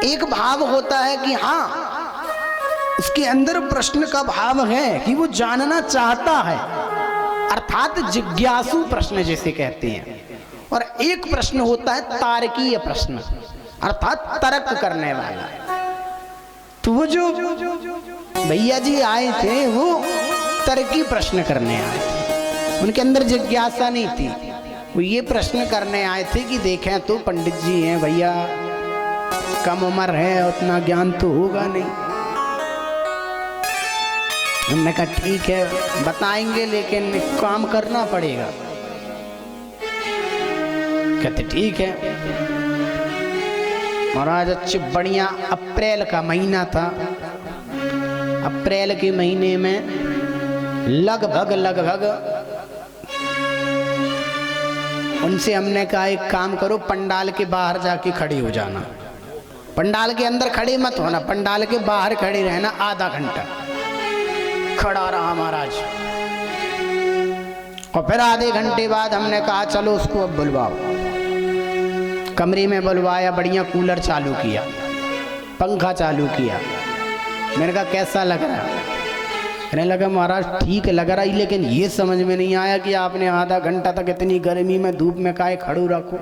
एक भाव होता है कि हाँ उसके अंदर प्रश्न का भाव है कि वो जानना चाहता है, अर्थात जिज्ञासु प्रश्न जिसे कहते हैं। और एक प्रश्न होता है तार्कीय प्रश्न, अर्थात तर्क करने वाला। तो वो जो भैया जी आए थे वो तर्की प्रश्न करने आए थे, उनके अंदर जिज्ञासा नहीं थी। वो ये प्रश्न करने आए थे कि देखें तो पंडित जी हैं भैया, कम उम्र है, उतना ज्ञान तो होगा नहीं। हमने कहा ठीक है बताएंगे, लेकिन काम करना पड़ेगा। कहते ठीक है। महाराज अच्छी बढ़िया अप्रैल का महीना था। अप्रैल के महीने में लगभग उनसे हमने कहा एक काम करो, पंडाल के बाहर जाके खड़े हो जाना, पंडाल के अंदर खड़े मत होना, पंडाल के बाहर खड़े रहना आधा घंटा। खड़ा रहा महाराज, और फिर आधे घंटे बाद हमने कहा चलो उसको अब बुलवाओ। कमरे में बुलवाया, बढ़िया कूलर चालू किया, पंखा चालू किया। मैंने कहा कैसा लग रहा है? कहने लगा महाराज ठीक लग रहा है, लेकिन ये समझ में नहीं आया कि आपने आधा घंटा तक इतनी गर्मी में धूप में काहे खड़ू रखो।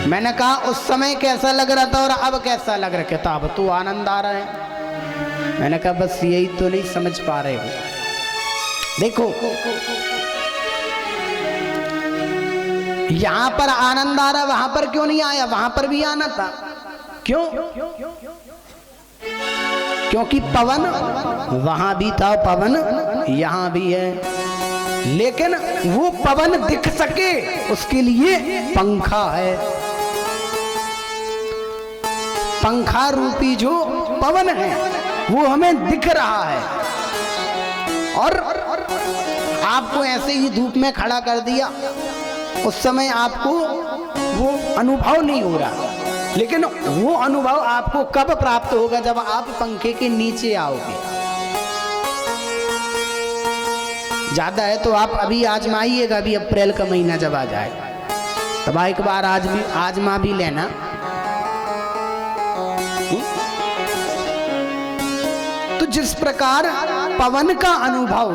मैंने कहा उस समय कैसा लग रहा था और अब कैसा लग रहा है? कहता अब तो आनंद आ रहा है। मैंने कहा बस यही तो नहीं समझ पा रहे हो। देखो यहां पर आनंद आ रहा, वहां पर क्यों नहीं आया? वहां पर भी आना था। क्यों? क्योंकि पवन वहां भी था, पवन यहां भी है, लेकिन वो पवन दिख सके उसके लिए पंखा है। पंखा रूपी जो पवन है वो हमें दिख रहा है, और आपको ऐसे ही धूप में खड़ा कर दिया, उस समय आपको वो अनुभव नहीं हो रहा। लेकिन वो अनुभव आपको कब प्राप्त होगा? जब आप पंखे के नीचे आओगे। ज्यादा है तो आप अभी आजमाइएगा, अभी अप्रैल का महीना जब आ जाए तब एक बार आजमा भी लेना। तो जिस प्रकार पवन का अनुभव,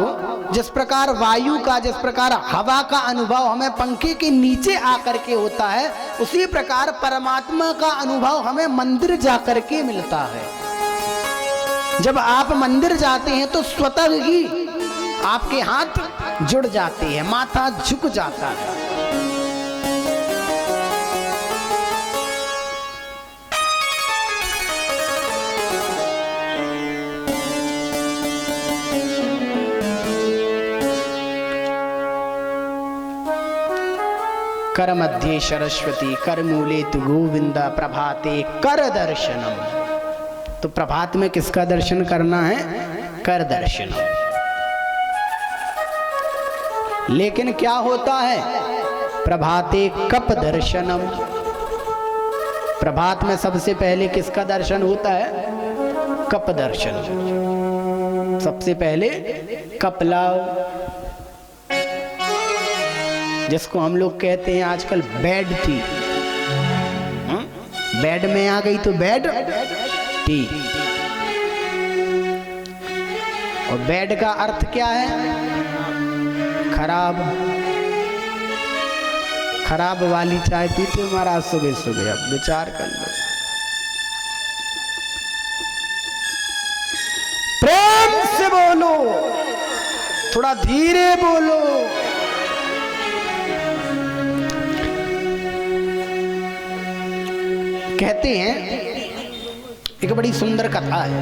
जिस प्रकार वायु का, जिस प्रकार हवा का अनुभव हमें पंखे के नीचे आकर के होता है, उसी प्रकार परमात्मा का अनुभव हमें मंदिर जाकर के मिलता है। जब आप मंदिर जाते हैं तो स्वतः ही आपके हाथ जुड़ जाते हैं, माथा झुक जाता है। कर मध्ये सरस्वती कर मूले तु गोविंदा प्रभाते कर दर्शनम। तो प्रभात में किसका दर्शन करना है? कर दर्शनम। लेकिन क्या होता है? प्रभाते कप दर्शनम। प्रभात में सबसे पहले किसका दर्शन होता है? कप दर्शन। सबसे पहले कप लाओ, जिसको हम लोग कहते हैं आजकल बेड टी। बेड में आ गई तो बेड टी। और बेड का अर्थ क्या है? खराब। खराब वाली चाय पीते महाराज सुबह सुबह, अब विचार कर लो। प्रेम से बोलो, थोड़ा धीरे बोलो। कहते हैं एक बड़ी सुंदर कथा है।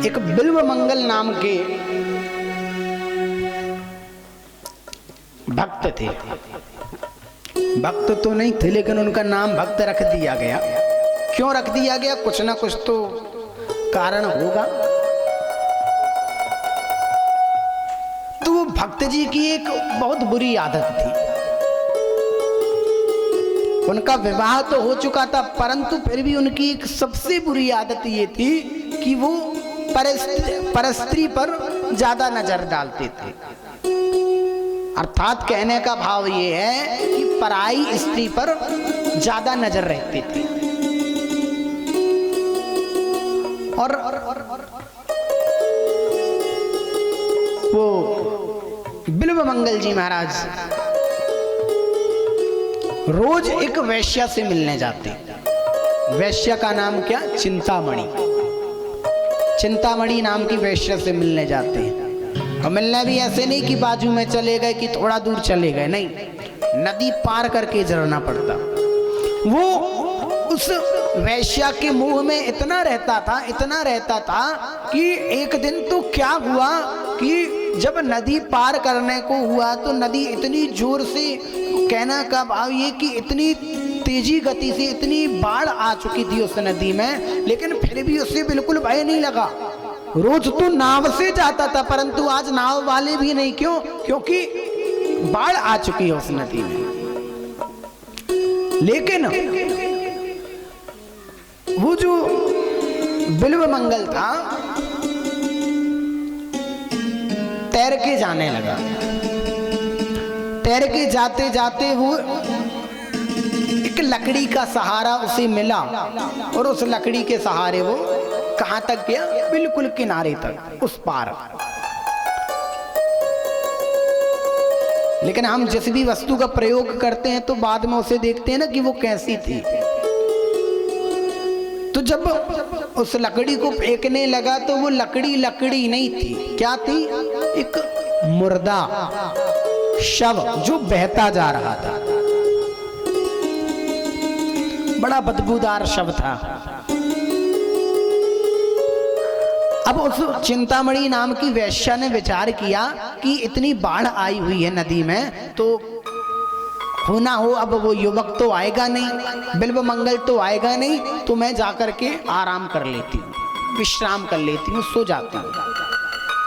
एक बिल्व मंगल नाम के भक्त थे। भक्त तो नहीं थे, लेकिन उनका नाम भक्त रख दिया गया। क्यों रख दिया गया? कुछ ना कुछ तो कारण होगा। तो वो भक्त जी की एक बहुत बुरी आदत थी। उनका विवाह तो हो चुका था, परंतु फिर भी उनकी एक सबसे बुरी आदत ये थी कि वो परस्त्री पर ज्यादा नजर डालते थे। अर्थात कहने का भाव ये है कि पराई स्त्री पर ज्यादा नजर रहती थी। और वो बिल्व मंगल जी महाराज रोज एक वैश्या से मिलने जाते। वैश्या का नाम क्या? चिंतामणि। चिंतामणि नाम की वैश्या से मिलने जाते हैं। और मिलने भी ऐसे नहीं कि बाजू में चले गए कि थोड़ा दूर चले गए, नहीं, नदी पार करके जरना पड़ता। वो उस वैश्या के मुंह में इतना रहता था कि एक दिन तो क्या हुआ कि जब नदी पार करने को हुआ तो नदी इतनी जोर से, कहना का भाव ये कि इतनी तेजी गति से इतनी बाढ़ आ चुकी थी उस नदी में, लेकिन फिर भी उसे बिल्कुल भय नहीं लगा। रोज तो नाव से जाता था, परंतु आज नाव वाले भी नहीं। क्यों? क्योंकि बाढ़ आ चुकी है उस नदी में। लेकिन वो जो बिल्व मंगल था तैर के जाने लगा। तैर के जाते जाते वो एक लकड़ी का सहारा उसे मिला और उस लकड़ी के सहारे वो कहां तक गया? बिल्कुल किनारे तक, उस पार। लेकिन हम जिस भी वस्तु का प्रयोग करते हैं तो बाद में उसे देखते हैं ना कि वो कैसी थी। तो जब उस लकड़ी को फेंकने लगा तो वो लकड़ी नहीं थी। क्या थी? एक मुर्दा शव जो बहता जा रहा था। बड़ा बदबूदार शव था। अब उस चिंतामणि नाम की वैश्या ने विचार किया कि इतनी बाढ़ आई हुई है नदी में, तो होना हो अब वो युवक तो आएगा नहीं, बिल्व मंगल तो आएगा नहीं, तो मैं जाकर के आराम कर लेती हूँ, विश्राम कर लेती हूँ, सो जाती हूँ।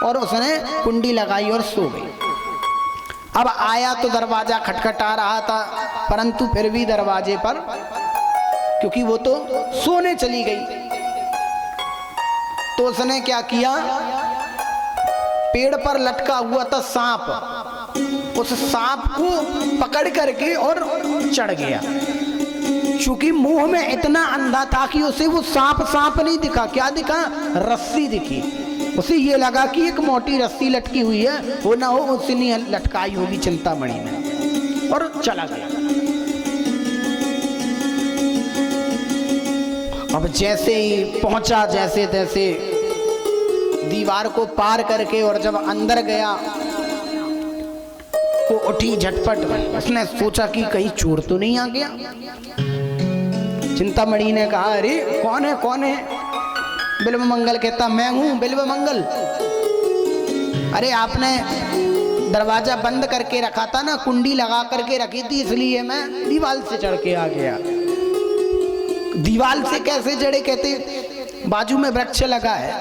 और उसने कुंडी लगाई और सो गई। अब आया तो दरवाजा खटखटा रहा था, परंतु फिर भी दरवाजे पर, क्योंकि वो तो सोने चली गई, तो उसने क्या किया? पेड़ पर लटका हुआ था सांप, उस सांप को पकड़ करके और चढ़ गया। चूंकि मुंह में इतना अंधा था कि उसे वो सांप नहीं दिखा। क्या दिखा? रस्सी दिखी। उसे ये लगा कि एक मोटी रस्सी लटकी हुई है, वो ना हो उसने लटकाई होगी चिंतामणि ने, और चला गया। अब जैसे ही पहुंचा, जैसे तैसे दीवार को पार करके, और जब अंदर गया वो उठी झटपट। उसने सोचा कि कहीं चोर तो नहीं आ गया। चिंतामणि ने कहा, अरे कौन है? बिल्व मंगल कहता, मैं हूं बिल्व मंगल। अरे आपने दरवाजा बंद करके रखा था ना, कुंडी लगा करके रखी थी, इसलिए मैं दीवार से चढ़ के आ गया। दीवार से कैसे चढ़े? कहते बाजू में वृक्ष लगा है,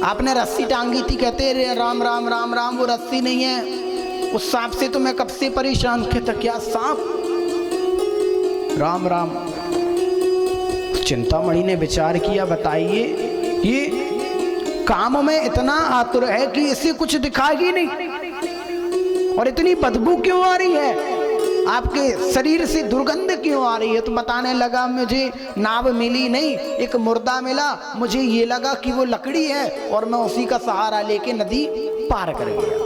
आपने रस्सी टांगी थी। कहते राम राम राम राम, वो रस्सी नहीं है, उस सांप से तो मैं कब से परेशान। कहता क्या सांप? राम राम। चिंतामणि ने विचार किया, बताइए ये काम में इतना आतुर है कि इसे कुछ दिखाएगी नहीं, और इतनी बदबू क्यों आ रही है, आपके शरीर से दुर्गंध क्यों आ रही है? तो बताने लगा, मुझे नाव मिली नहीं, एक मुर्दा मिला, मुझे ये लगा कि वो लकड़ी है और मैं उसी का सहारा लेके नदी पार कर गया।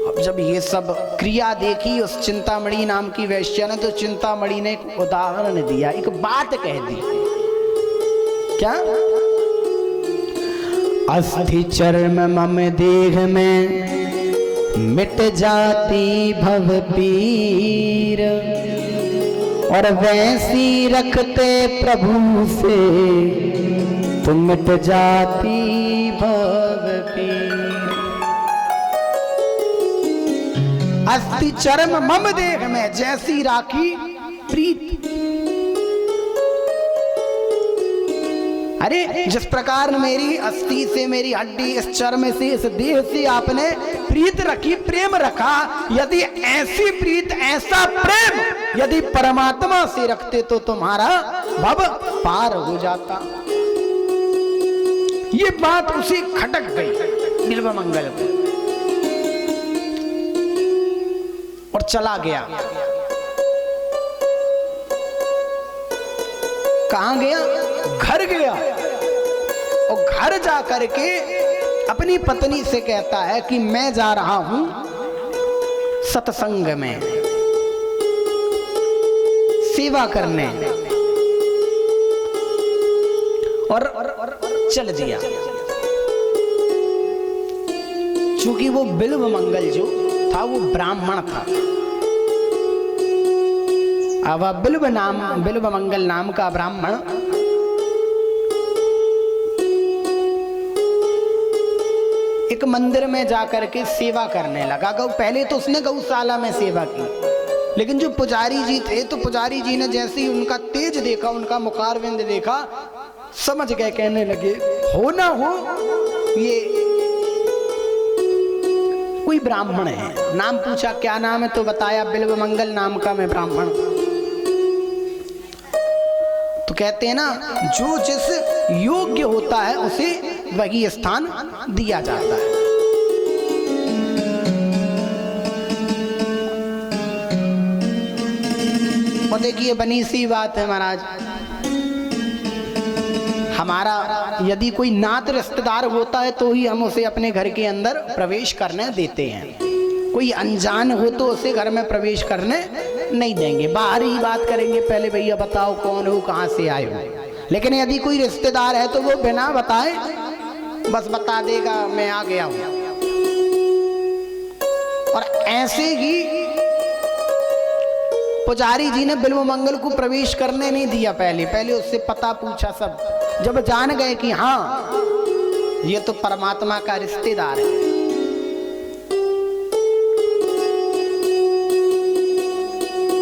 अब जब ये सब क्रिया देखी उस चिंतामणि नाम की वैश्या ने, तो चिंतामणि ने एक उदाहरण दिया, एक बात कह दी। क्या? अस्थि चर्म मम देह में मिट जाती भव पीर, और वैसी रखते प्रभु से तुम मिट जाती भव पीर। अस्थि चर्म मम देह में, जैसी राखी प्रीत। अरे जिस प्रकार मेरी अस्थि से, मेरी हड्डी, इस चर्म से, इस देह से आपने प्रीत रखी, प्रेम रखा, यदि ऐसी प्रीत, ऐसा प्रेम यदि परमात्मा से रखते तो तुम्हारा भव पार हो जाता। ये बात उसे खटक गई बिल्व मंगल को। चला गया। कहां गया? घर गया। और घर जा करके अपनी पत्नी से कहता है कि मैं जा रहा हूं सत्संग में सेवा करने, और चल दिया। चूंकि वो बिल्व मंगल जो था वो ब्राह्मण था। अब बिल्व मंगल नाम का ब्राह्मण एक मंदिर में जाकर के सेवा करने लगा। पहले तो उसने गौशाला में सेवा की, लेकिन जो पुजारी जी थे, तो पुजारी जी ने जैसे ही उनका तेज देखा, उनका मुखारविंद देखा, समझ गए, कहने लगे हो ना हो ये कोई ब्राह्मण है। नाम पूछा क्या नाम है, तो बताया बिल्व मंगल नाम का मैं ब्राह्मण। तो कहते हैं ना, जो जिस योग्य होता है उसे वही स्थान दिया जाता है। और देखिए बनी सी बात है महाराज, हमारा यदि कोई नात रिश्तेदार होता है तो ही हम उसे अपने घर के अंदर प्रवेश करने देते हैं। कोई अनजान हो तो उसे घर में प्रवेश करने नहीं देंगे, बाहर ही बात करेंगे, पहले भैया बताओ कौन हो, कहां से आए हो। लेकिन यदि कोई रिश्तेदार है तो वो बिना बताए बस बता देगा मैं आ गया हूं। और ऐसे ही पुजारी जी ने बिल्व मंगल को प्रवेश करने नहीं दिया। पहले उससे पता पूछा सब। जब जान गए कि हाँ ये तो परमात्मा का रिश्तेदार है,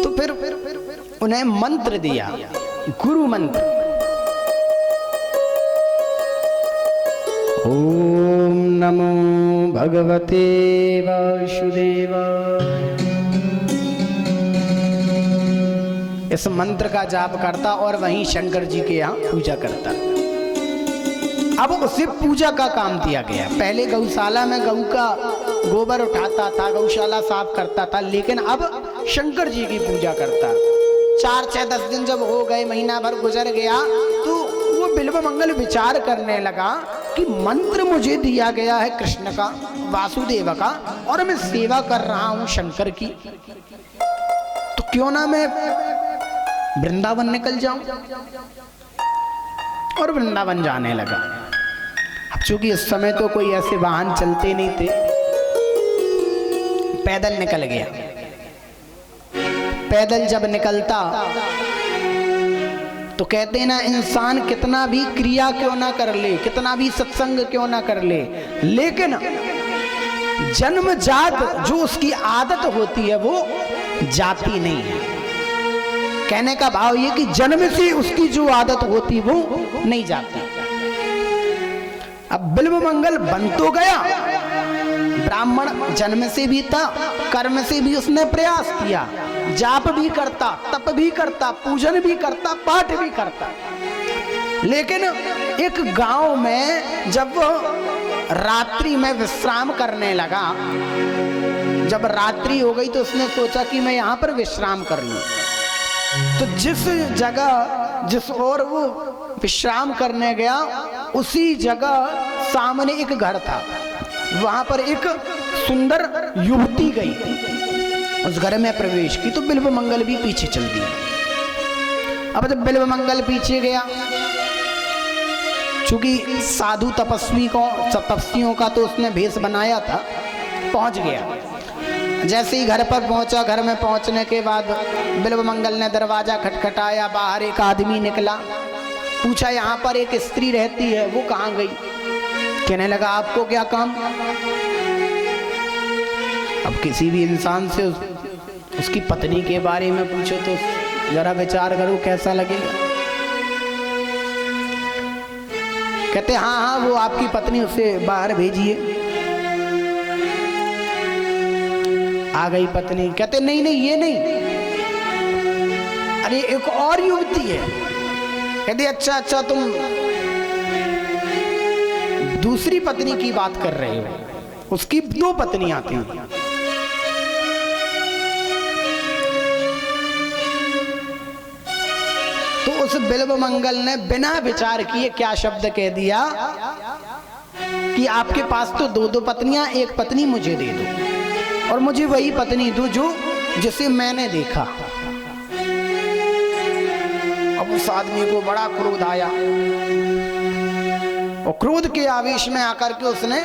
तो फिर उन्हें मंत्र दिया, गुरु मंत्र। ओम नमो भगवते वासुदेवाय। इस मंत्र का जाप करता और वहीं शंकर जी के यहाँ पूजा करता। अब उसे पूजा का काम दिया गया। पहले गौशाला में गऊ का गोबर उठाता था, गौशाला साफ करता था, लेकिन अब शंकर जी की पूजा करता। 4, 6, 10 दिन जब हो गए, महीना भर गुजर गया, तो वो बिल्व मंगल विचार करने लगा कि मंत्र मुझे दिया गया है कृष्ण का, वासुदेव का, और मैं सेवा कर रहा हूं शंकर की, तो क्यों ना मैं वृंदावन निकल जाऊं। और वृंदावन जाने लगा। अब चूंकि इस समय तो कोई ऐसे वाहन चलते नहीं थे, पैदल निकल गया। पैदल जब निकलता तो कहते हैं ना, इंसान कितना भी क्रिया क्यों ना कर ले, कितना भी सत्संग क्यों ना कर ले, लेकिन जन्मजात जो उसकी आदत होती है वो जाती नहीं है। कहने का भाव ये कि जन्म से उसकी जो आदत होती वो नहीं जाती। अब बिल्व मंगल बन तो गया, ब्राह्मण जन्म से भी था, कर्म से भी उसने प्रयास किया, जाप भी करता, तप भी करता, पूजन भी करता, पाठ भी करता। लेकिन एक गांव में जब वो रात्रि में विश्राम करने लगा, जब रात्रि हो गई तो उसने सोचा कि मैं यहाँ पर विश्राम कर लूं। तो जिस जगह जिस ओर वो विश्राम करने गया, उसी जगह सामने एक घर था। वहां पर एक सुंदर युवती गई, उस घर में प्रवेश की, तो बिल्व मंगल भी पीछे चल दिया। अब जब बिल्व मंगल पीछे गया, चूंकि साधु तपस्वियों का तो उसने भेष बनाया था, पहुंच गया। जैसे ही घर पर पहुंचा, घर में पहुंचने के बाद बिल्व मंगल ने दरवाजा खटखटाया, बाहर एक आदमी निकला, पूछा यहाँ पर एक स्त्री रहती है, वो कहाँ गई। कहने लगा आपको क्या काम। अब किसी भी इंसान से उसकी पत्नी के बारे में पूछो तो जरा विचार करो कैसा लगेगा। कहते हाँ हाँ वो आपकी पत्नी, उसे बाहर भेजिए। आ गई पत्नी। कहते नहीं नहीं ये नहीं, अरे एक और युवती है। कहते अच्छा अच्छा तुम दूसरी पत्नी की बात कर रहे हो, उसकी 2 पत्नियां थी। उस बिल्व मंगल ने बिना विचार किए क्या शब्द कह दिया कि आपके पास तो दो दो पत्नियां, एक पत्नी मुझे दे दो और मुझे वही पत्नी दो जो जिसे मैंने देखा। अब उस आदमी को बड़ा क्रोध आया और क्रोध के आवेश में आकर के उसने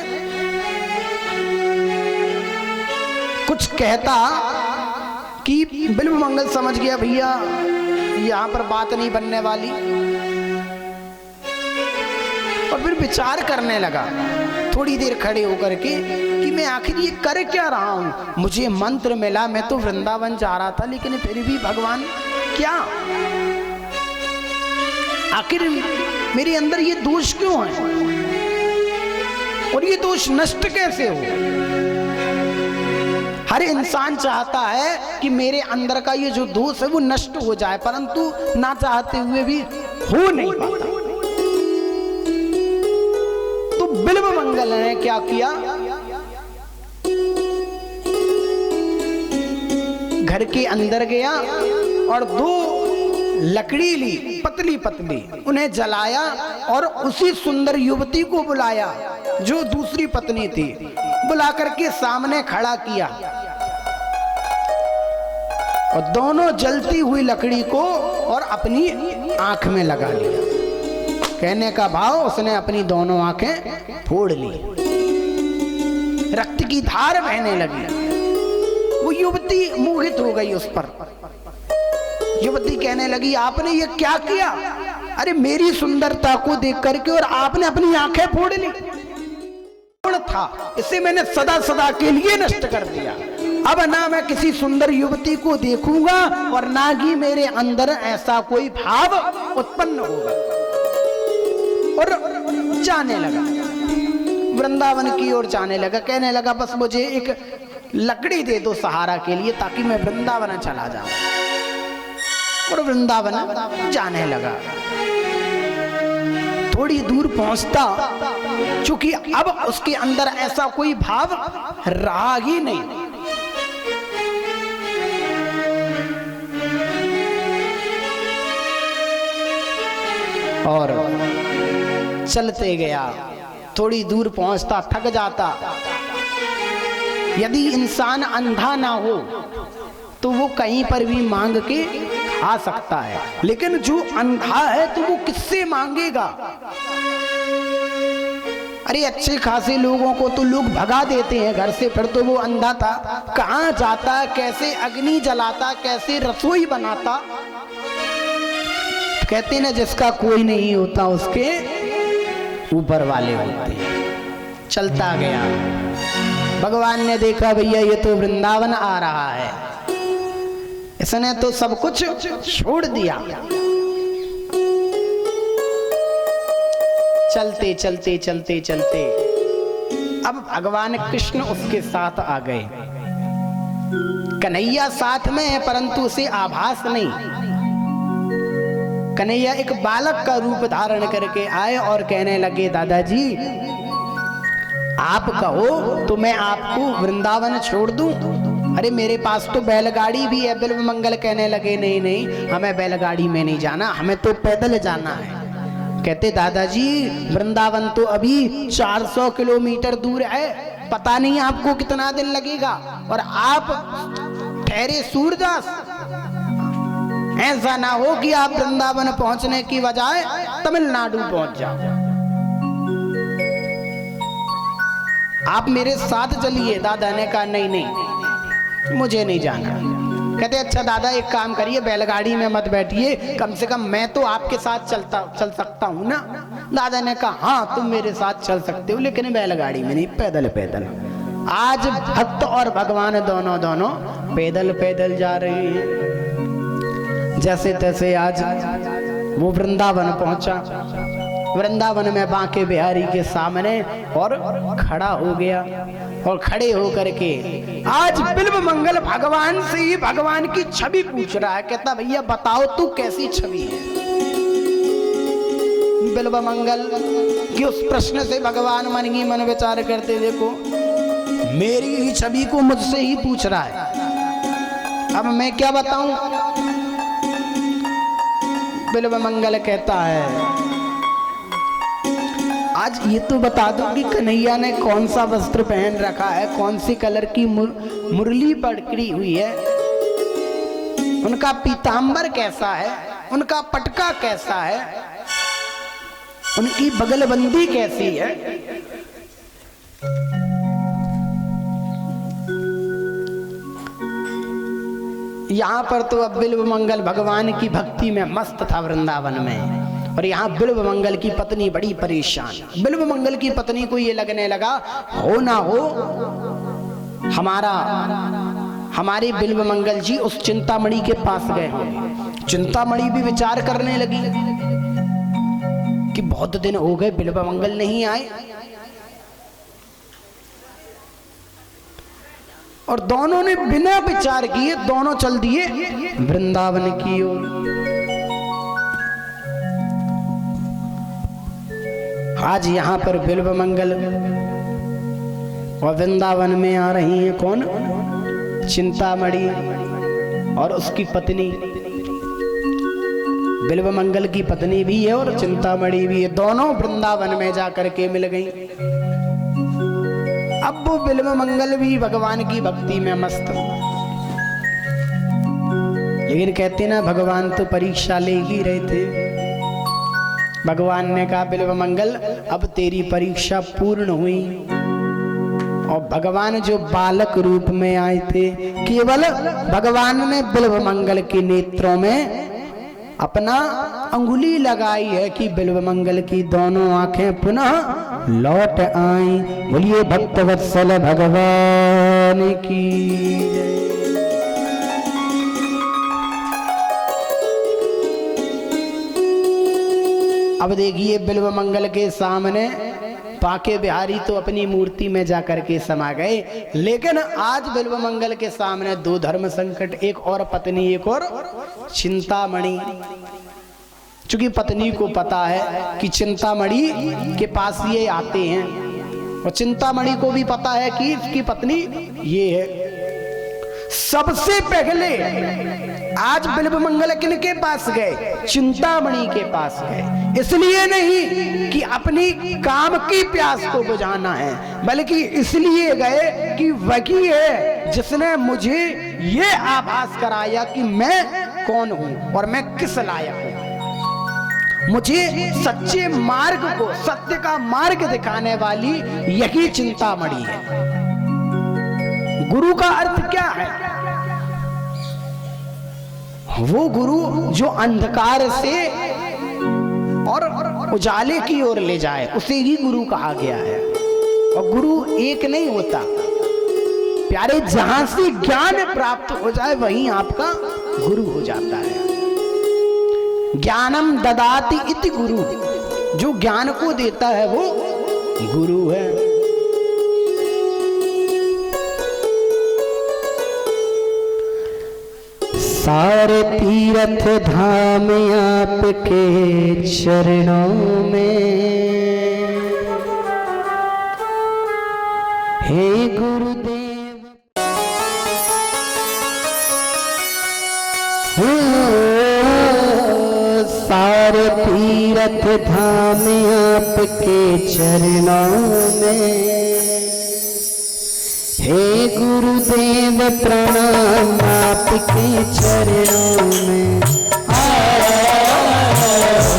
कुछ कहता कि बिल्व मंगल समझ गया भैया यहां पर बात नहीं बनने वाली, और फिर विचार करने लगा थोड़ी देर खड़े होकर के कि मैं आखिर ये कर क्या रहा हूं। मुझे मंत्र मिला, मैं तो वृंदावन जा रहा था, लेकिन फिर भी भगवान क्या, आखिर मेरे अंदर ये दोष क्यों है और ये दोष नष्ट कैसे हो। हर इंसान चाहता है कि मेरे अंदर का ये जो दोष है वो नष्ट हो जाए, परंतु ना चाहते हुए भी हो नहीं पाता। तो बिल्व मंगल ने क्या किया, घर के अंदर गया और दो लकड़ी ली पतली पतली, उन्हें जलाया और उसी सुंदर युवती को बुलाया जो दूसरी पत्नी थी, बुला करके सामने खड़ा किया और दोनों जलती हुई लकड़ी को और अपनी आंख में लगा लिया। कहने का भाव उसने अपनी दोनों आंखें फोड़ ली, रक्त की धार बहने लगी। वो युवती मोहित हो गई उस पर। युवती कहने लगी आपने ये क्या किया, अरे मेरी सुंदरता को देख करके और आपने अपनी आंखें फोड़ ली। था इसे मैंने सदा सदा के लिए नष्ट कर दिया। अब ना मैं किसी सुंदर युवती को देखूंगा और ना ही मेरे अंदर ऐसा कोई भाव उत्पन्न होगा। और जाने लगा, वृंदावन की ओर जाने लगा। कहने लगा बस मुझे एक लकड़ी दे दो सहारा के लिए ताकि मैं वृंदावन चला जाऊं। और वृंदावन जाने लगा। थोड़ी दूर पहुंचता, चूंकि अब उसके अंदर ऐसा कोई भाव रहा ही नहीं। और चलते गया, थोड़ी दूर पहुंचता, थक जाता। यदि इंसान अंधा ना हो तो वो कहीं पर भी मांग के खा सकता है, लेकिन जो अंधा है तो वो किससे मांगेगा। अरे अच्छे खासे लोगों को तो लोग भगा देते हैं घर से, फिर तो वो अंधा था, कहाँ जाता, कैसे अग्नि जलाता, कैसे रसोई बनाता। कहते ना जिसका कोई नहीं होता उसके ऊपर वाले होते हैं। चलता गया, भगवान ने देखा भैया ये तो वृंदावन आ रहा है, इसने तो सब कुछ छोड़ दिया। चलते चलते चलते चलते अब भगवान कृष्ण उसके साथ आ गए। कन्हैया साथ में है परंतु उसे आभास नहीं। कन्हैया एक बालक का रूप धारण करके आए और कहने लगे दादाजी आप कहो तो मैं आपको वृंदावन छोड़ दूं। अरे मेरे पास तो बैलगाड़ी भी है। बिल्व मंगल कहने लगे नहीं नहीं हमें बैलगाड़ी में नहीं जाना, हमें तो पैदल जाना है। कहते दादाजी वृंदावन तो अभी 400 किलोमीटर दूर है, पता नहीं आपको कितना दिन लगेगा, और आप ठहरे सूरदास। ऐसा ना हो कि आप वृंदावन पहुंचने की बजाय तमिलनाडु पहुंच जाओ। आप मेरे साथ चलिए। दादा ने कहा नहीं नहीं मुझे नहीं जाना। कहते अच्छा दादा एक काम करिए बैलगाड़ी में मत बैठिए, कम से कम मैं तो आपके साथ चल सकता हूँ ना। दादा ने कहा हाँ तुम मेरे साथ चल सकते हो लेकिन बैलगाड़ी में नहीं, पैदल पैदल। आज भक्त और भगवान दोनों पैदल पैदल जा रहे हैं। जैसे तैसे आज वो वृंदावन पहुंचा। वृंदावन में बांके बिहारी के सामने और खड़ा हो गया, और खड़े होकर के आज बिल्व मंगल भगवान से ही भगवान की छवि पूछ रहा है। कहता भैया बताओ तू कैसी छवि है। बिल्व मंगल कि उस प्रश्न से भगवान मन ही मन विचार करते देखो मेरी ही छवि को मुझसे ही पूछ रहा है, अब मैं क्या बताऊं। बिल्व मंगल कहता है, आज ये तो बता दो कि कन्हैया ने कौन सा वस्त्र पहन रखा है, कौन सी कलर की मुरली पकड़ी हुई है, उनका पीतांबर कैसा है, उनका पटका कैसा है, उनकी बगलबंदी कैसी है। यहां पर तो अब बिल्व मंगल भगवान की भक्ति में मस्त था वृंदावन में, और यहाँ बिल्व मंगल की पत्नी बड़ी परेशान। बिल्व मंगल की पत्नी को ये लगने लगा, हो ना हो हमारे बिल्व मंगल जी उस चिंतामणि के पास गए होंगे। चिंतामणि भी विचार करने लगी कि बहुत दिन हो गए बिल्व मंगल नहीं आए, और दोनों ने बिना विचार किए दोनों चल दिए वृंदावन की ओर। आज यहां पर बिल्व मंगल और वृंदावन में आ रही हैं कौन? चिंतामणि और उसकी पत्नी। बिल्व मंगल की पत्नी भी है और चिंतामणि भी है, दोनों वृंदावन में जाकर के मिल गई। अब वो बिल्व मंगल भी भगवान की भक्ति में मस्त, लेकिन कहते ना भगवान तो परीक्षा ले ही रहे थे। भगवान ने कहा बिल्व मंगल अब तेरी परीक्षा पूर्ण हुई, और भगवान जो बालक रूप में आए थे, केवल भगवान ने बिल्व मंगल के नेत्रों में अपना अंगुली लगाई है कि बिल्व मंगल की दोनों आंखें पुनः लौट आई। बोलिए भक्तवत्सल भगवान की। अब देखिए बिल्व मंगल के सामने बाके बिहारी तो अपनी मूर्ति में जाकर के समा गए, लेकिन आज बिल्व मंगल के सामने दो धर्म संकट, एक और पत्नी एक और चिंतामणि। चूंकि पत्नी को पता है कि चिंतामणि के पास ये आते हैं, और चिंतामणि को भी पता है कि इसकी पत्नी ये है। सबसे पहले आज बिल्व मंगल किनके पास गए? चिंतामणि के पास गए। इसलिए नहीं कि अपनी काम की प्यास को बुझाना है, बल्कि इसलिए गए कि वही है जिसने मुझे ये आभास कराया कि मैं कौन हूं और मैं किस लायक हूं। मुझे सच्चे मार्ग को, सत्य का मार्ग दिखाने वाली यही चिंतामणि है। गुरु का अर्थ क्या है? वो गुरु जो अंधकार से और उजाले की ओर ले जाए, उसे ही गुरु कहा गया है। और गुरु एक नहीं होता प्यारे, जहां से ज्ञान प्राप्त हो जाए वहीं आपका गुरु हो जाता है। ज्ञानम ददाति इति गुरु, जो ज्ञान को देता है वो गुरु है। सारे तीर्थ धाम आपके चरणों में, हे गुरुदेव। सारे तीर्थ धाम आपके चरणों में, हे गुरुदेव प्रणाम आपके चरणों में।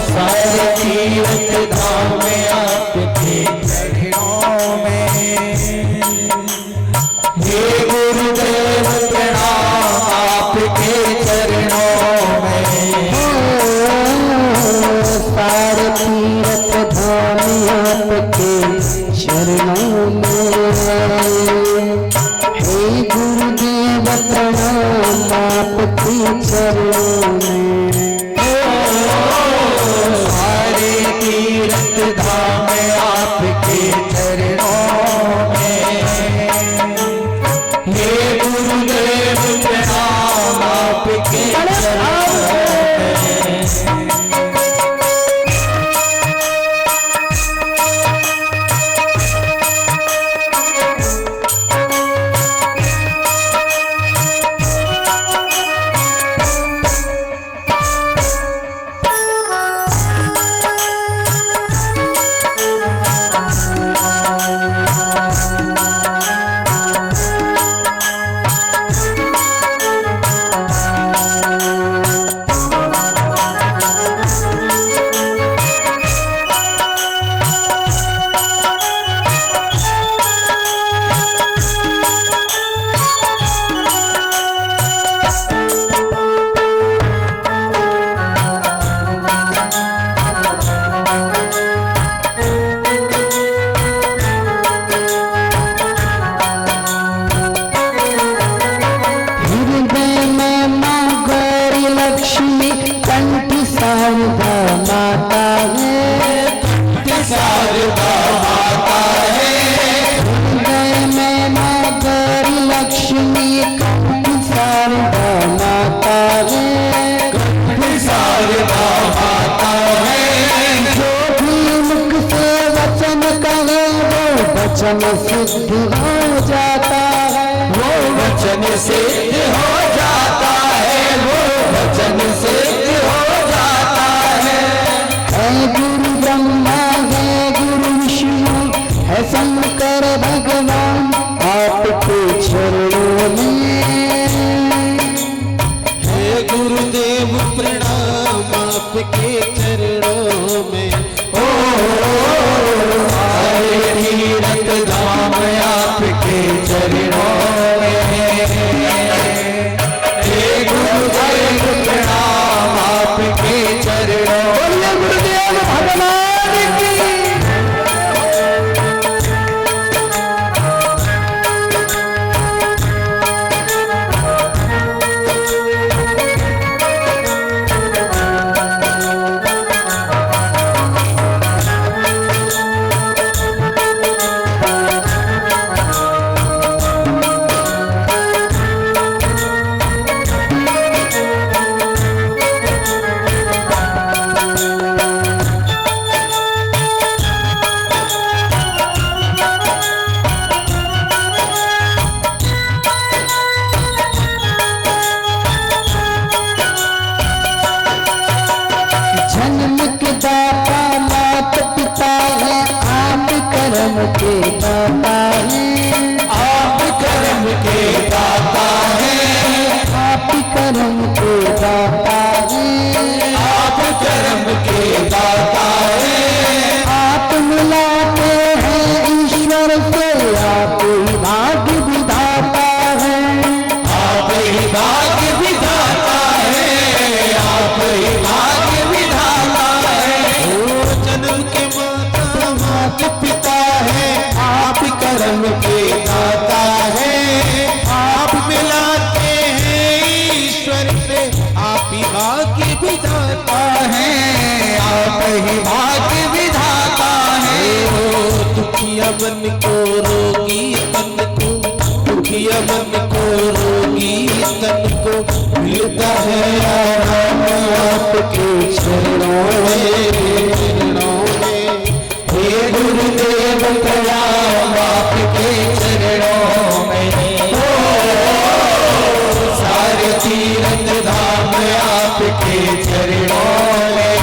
सारे तीर्थ धाम आपके चरणों में, हे गुरुदेव प्रणाम आपके चरणों में। सारे तीर्थ धाम आपके चरणों में, हे गुरुदेव प्रणाम आपके चरणों में। वचन सिद्ध हो जाता है, वो वचन सिद्ध हो जाता है, वो वचन सिद्ध हो जाता है। है गुरु ब्रह्मा है गुरु विष्णु है शंकर भगवान आपके चरणों में। हे गुरुदेव प्रणाम आपके चरणों में। ओ सारे तीर्थ धाम आपके चरणों में। हे गुरुदेव प्रणाम आपके चरणों। बोलिए गुरुदेव भगवान की। जन्म के दाता मात पिता है आप कर्म के दाता है, आप कर्म के दाता हैं, आप कर्म के दाता है, आप कर्म के दाता हैं। आप मिलाते हैं ईश्वर से आप ही भाग्य विधाता है। आप ही भाग्य विधाता है, आप ही भाग्य विधाता है। ओ जन्म के माता माता पिता है आप कर्म के दाता है। आप मिलाते हैं ईश्वर से आप ही भाग्य विधाता है। आप ही भाग्य विधाता है। ओ दुखिया मन को रोगी तन को, दुखिया मन को रोगी तन को मिलता है आराम आपके चरणों में। हे गुरुदेव प्रणाम आपके चरणों में। ओ सारे तीर्थ धाम आपके चरणों में।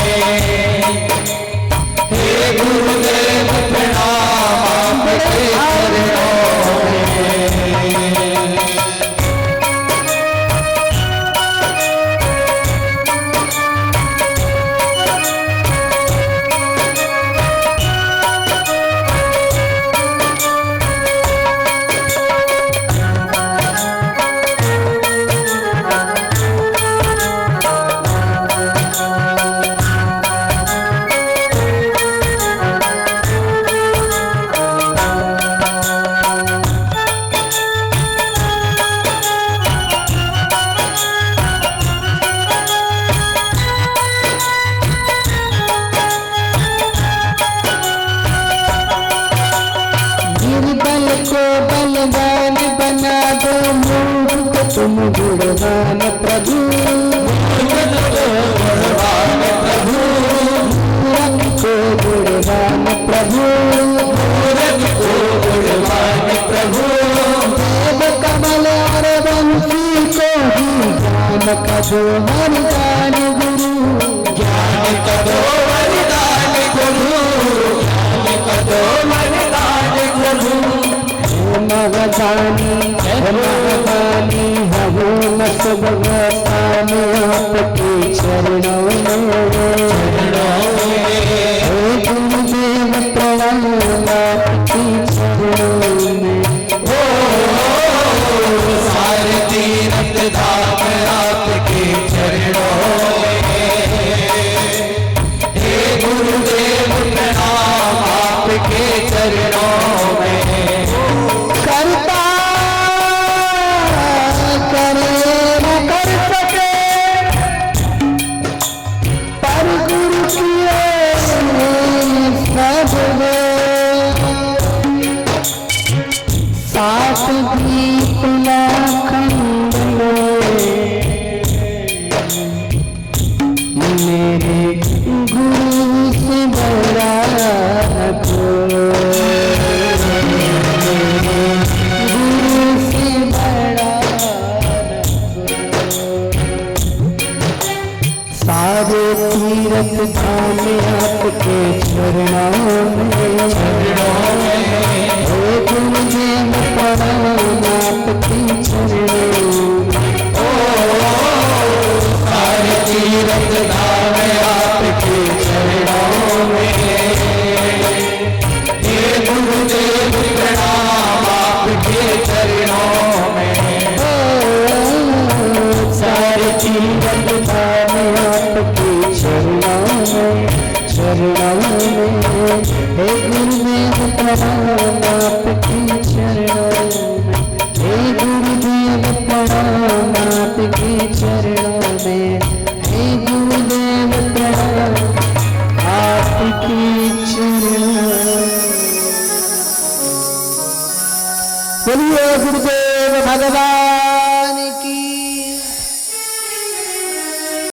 हे गुरुदेव प्रणाम आपके चरणों में। निर्बल को बलवान बना दो मूर्ख को तुम गुणवान प्रभु। भगवान प्रभु, मूर्ख को गुणवान प्रभु। मूरत को गुणवान प्रभु। देव कमल और वंशी को ही ज्ञान का दो वरदान गुरु। ज्ञान का दो वरदान गुरु, ज्ञान का दो वरदान गुरु। मगदानी मगदानी हूँ न सब में आपके चरणों में। हे गुरुदेव प्रणाम आपके चरणों में। ओ सारे तीर्थ धाम आपके चरणों में। हे गुरुदेव प्रणाम आपके चरणों में। करता करे न कर सके पर गुरु तीरथ धाम आपके चरणों में, ओ गुरुदेव प्रणाम आपके चरणों में। सारे तीरथ धाम आपके चरणों में, हे गुरुदेव प्रणाम आपके चरणों में। सारे तीरथ धाम आपके चरणों में, चरणों में, हे गुरुदेव प्रणाम आपके चरणों में, हे गुरुदेव प्रणाम आपके चरणों में, हे गुरुदेव प्रणाम आपके चरणों। बोलिए गुरुदेव भगवान